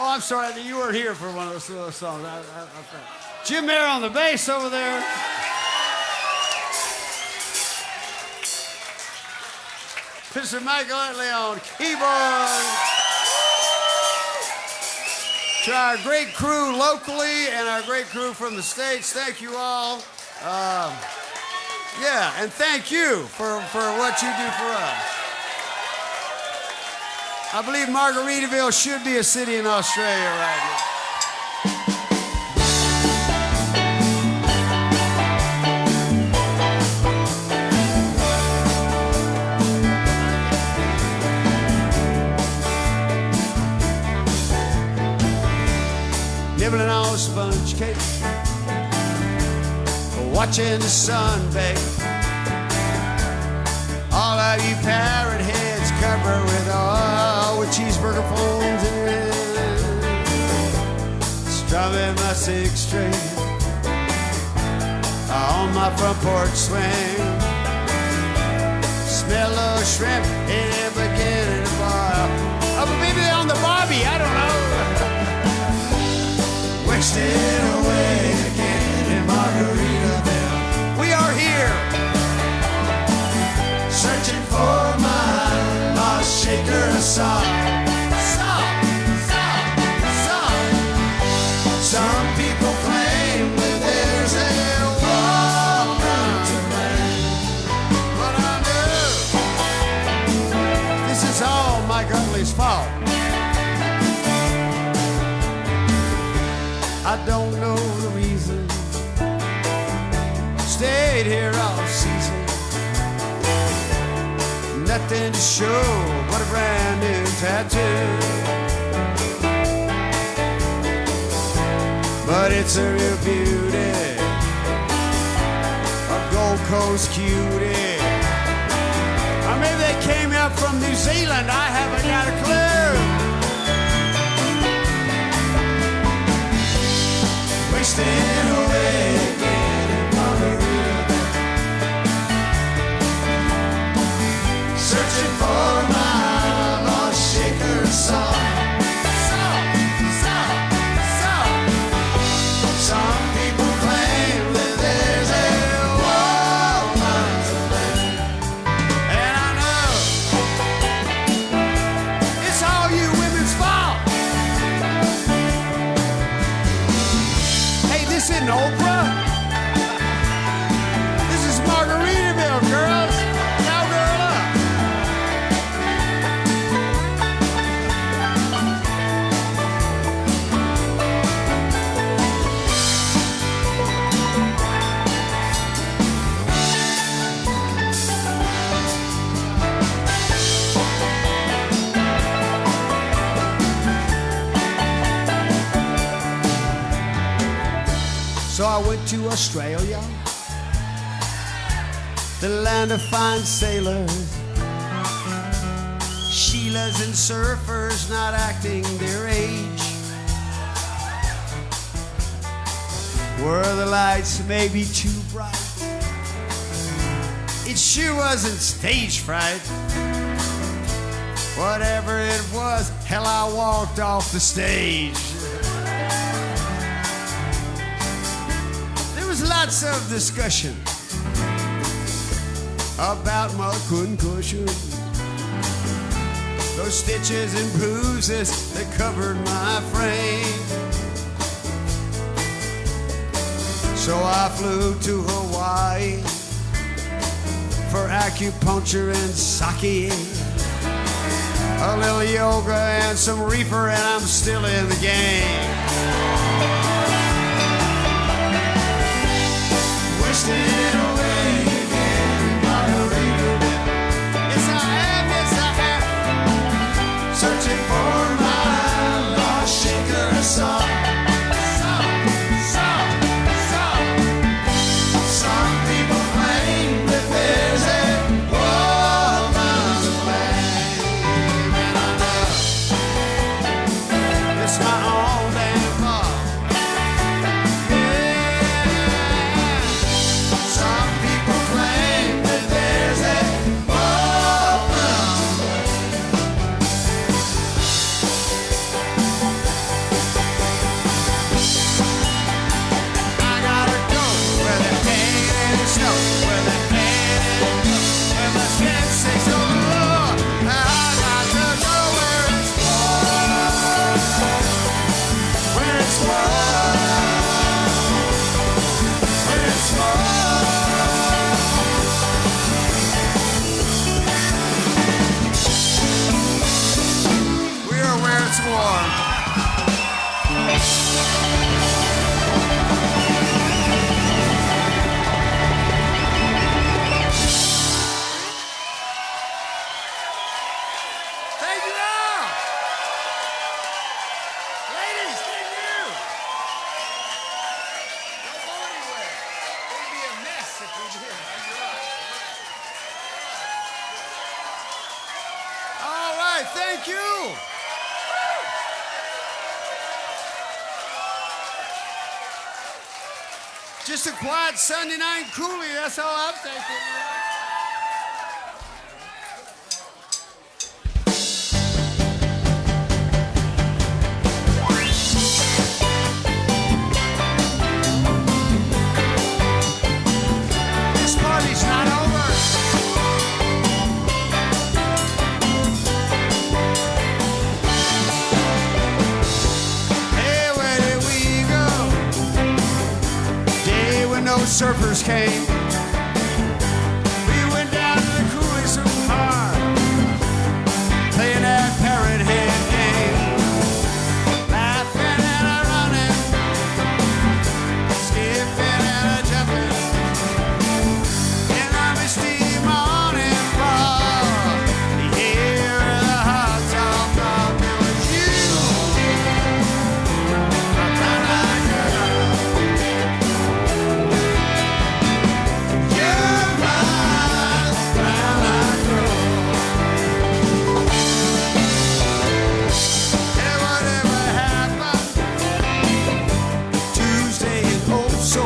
Oh, I'm sorry, you weren't here for one of those songs. Jim Mayer on the bass over there. Mr. Michael Daly on keyboard. To our great crew locally and our great crew from the States, thank you all. Yeah, and thank you for what you do for us. I believe Margaritaville should be a city in Australia right now. Nibbling on sponge cake, watching the sun bake. All of you parrot heads covered with oil, with cheeseburger phones in red, strumming my sixth string on my front porch swing. Smell of shrimp in it beginning to boil. Oh, but maybe they're on the barbie, I don't know. Wasted away again in Margaritaville. We are here, searching for my lost shaker of salt. Salt, salt, salt. Some people claim that there's a woman to blame, but I know this is all Mike Utley's fault. I don't know the reason. Stayed here all season. Nothing to show but a brand new tattoo. But it's a real beauty, a Gold Coast cutie. Or maybe they came up from New Zealand, I haven't got a clue. Wasting away again in Margaritaville, searching for my lost shaker of salt. Salt, salt, salt. Some people claim that there's a woman to blame, and I know it's all you women's fault. This isn't Oprah. This is Margaritaville, girls. Cowgirl up. So I went to Australia, the land of fine sailors, Sheilas and surfers not acting their age, where the lights may be too bright. It sure wasn't stage fright. Whatever it was, hell, I walked off the stage. Lots of discussion about my concussion, those stitches and bruises that covered my frame. So I flew to Hawaii for acupuncture and sake, a little yoga and some reefer, and I'm still in the game. Wasting away again in Margaritaville. Yes, I am, searching for my lost shaker of salt. Salt, salt, salt. Some people claim that there's a woman to blame, and I know it's my own damn you. Just a quiet Sunday night coolie, that's all I'm thinking. This party's not over. Hey, where did we go? Day when no surfers came. We went down to the coolie so hard, playing that parrot head game, laughing and a running, skipping and a jumping, in a misty morning fog. The air of the hot top rock, it was you, my brown-eyed girl. You're my brown-eyed girl. And whatever happened Tuesday is oh so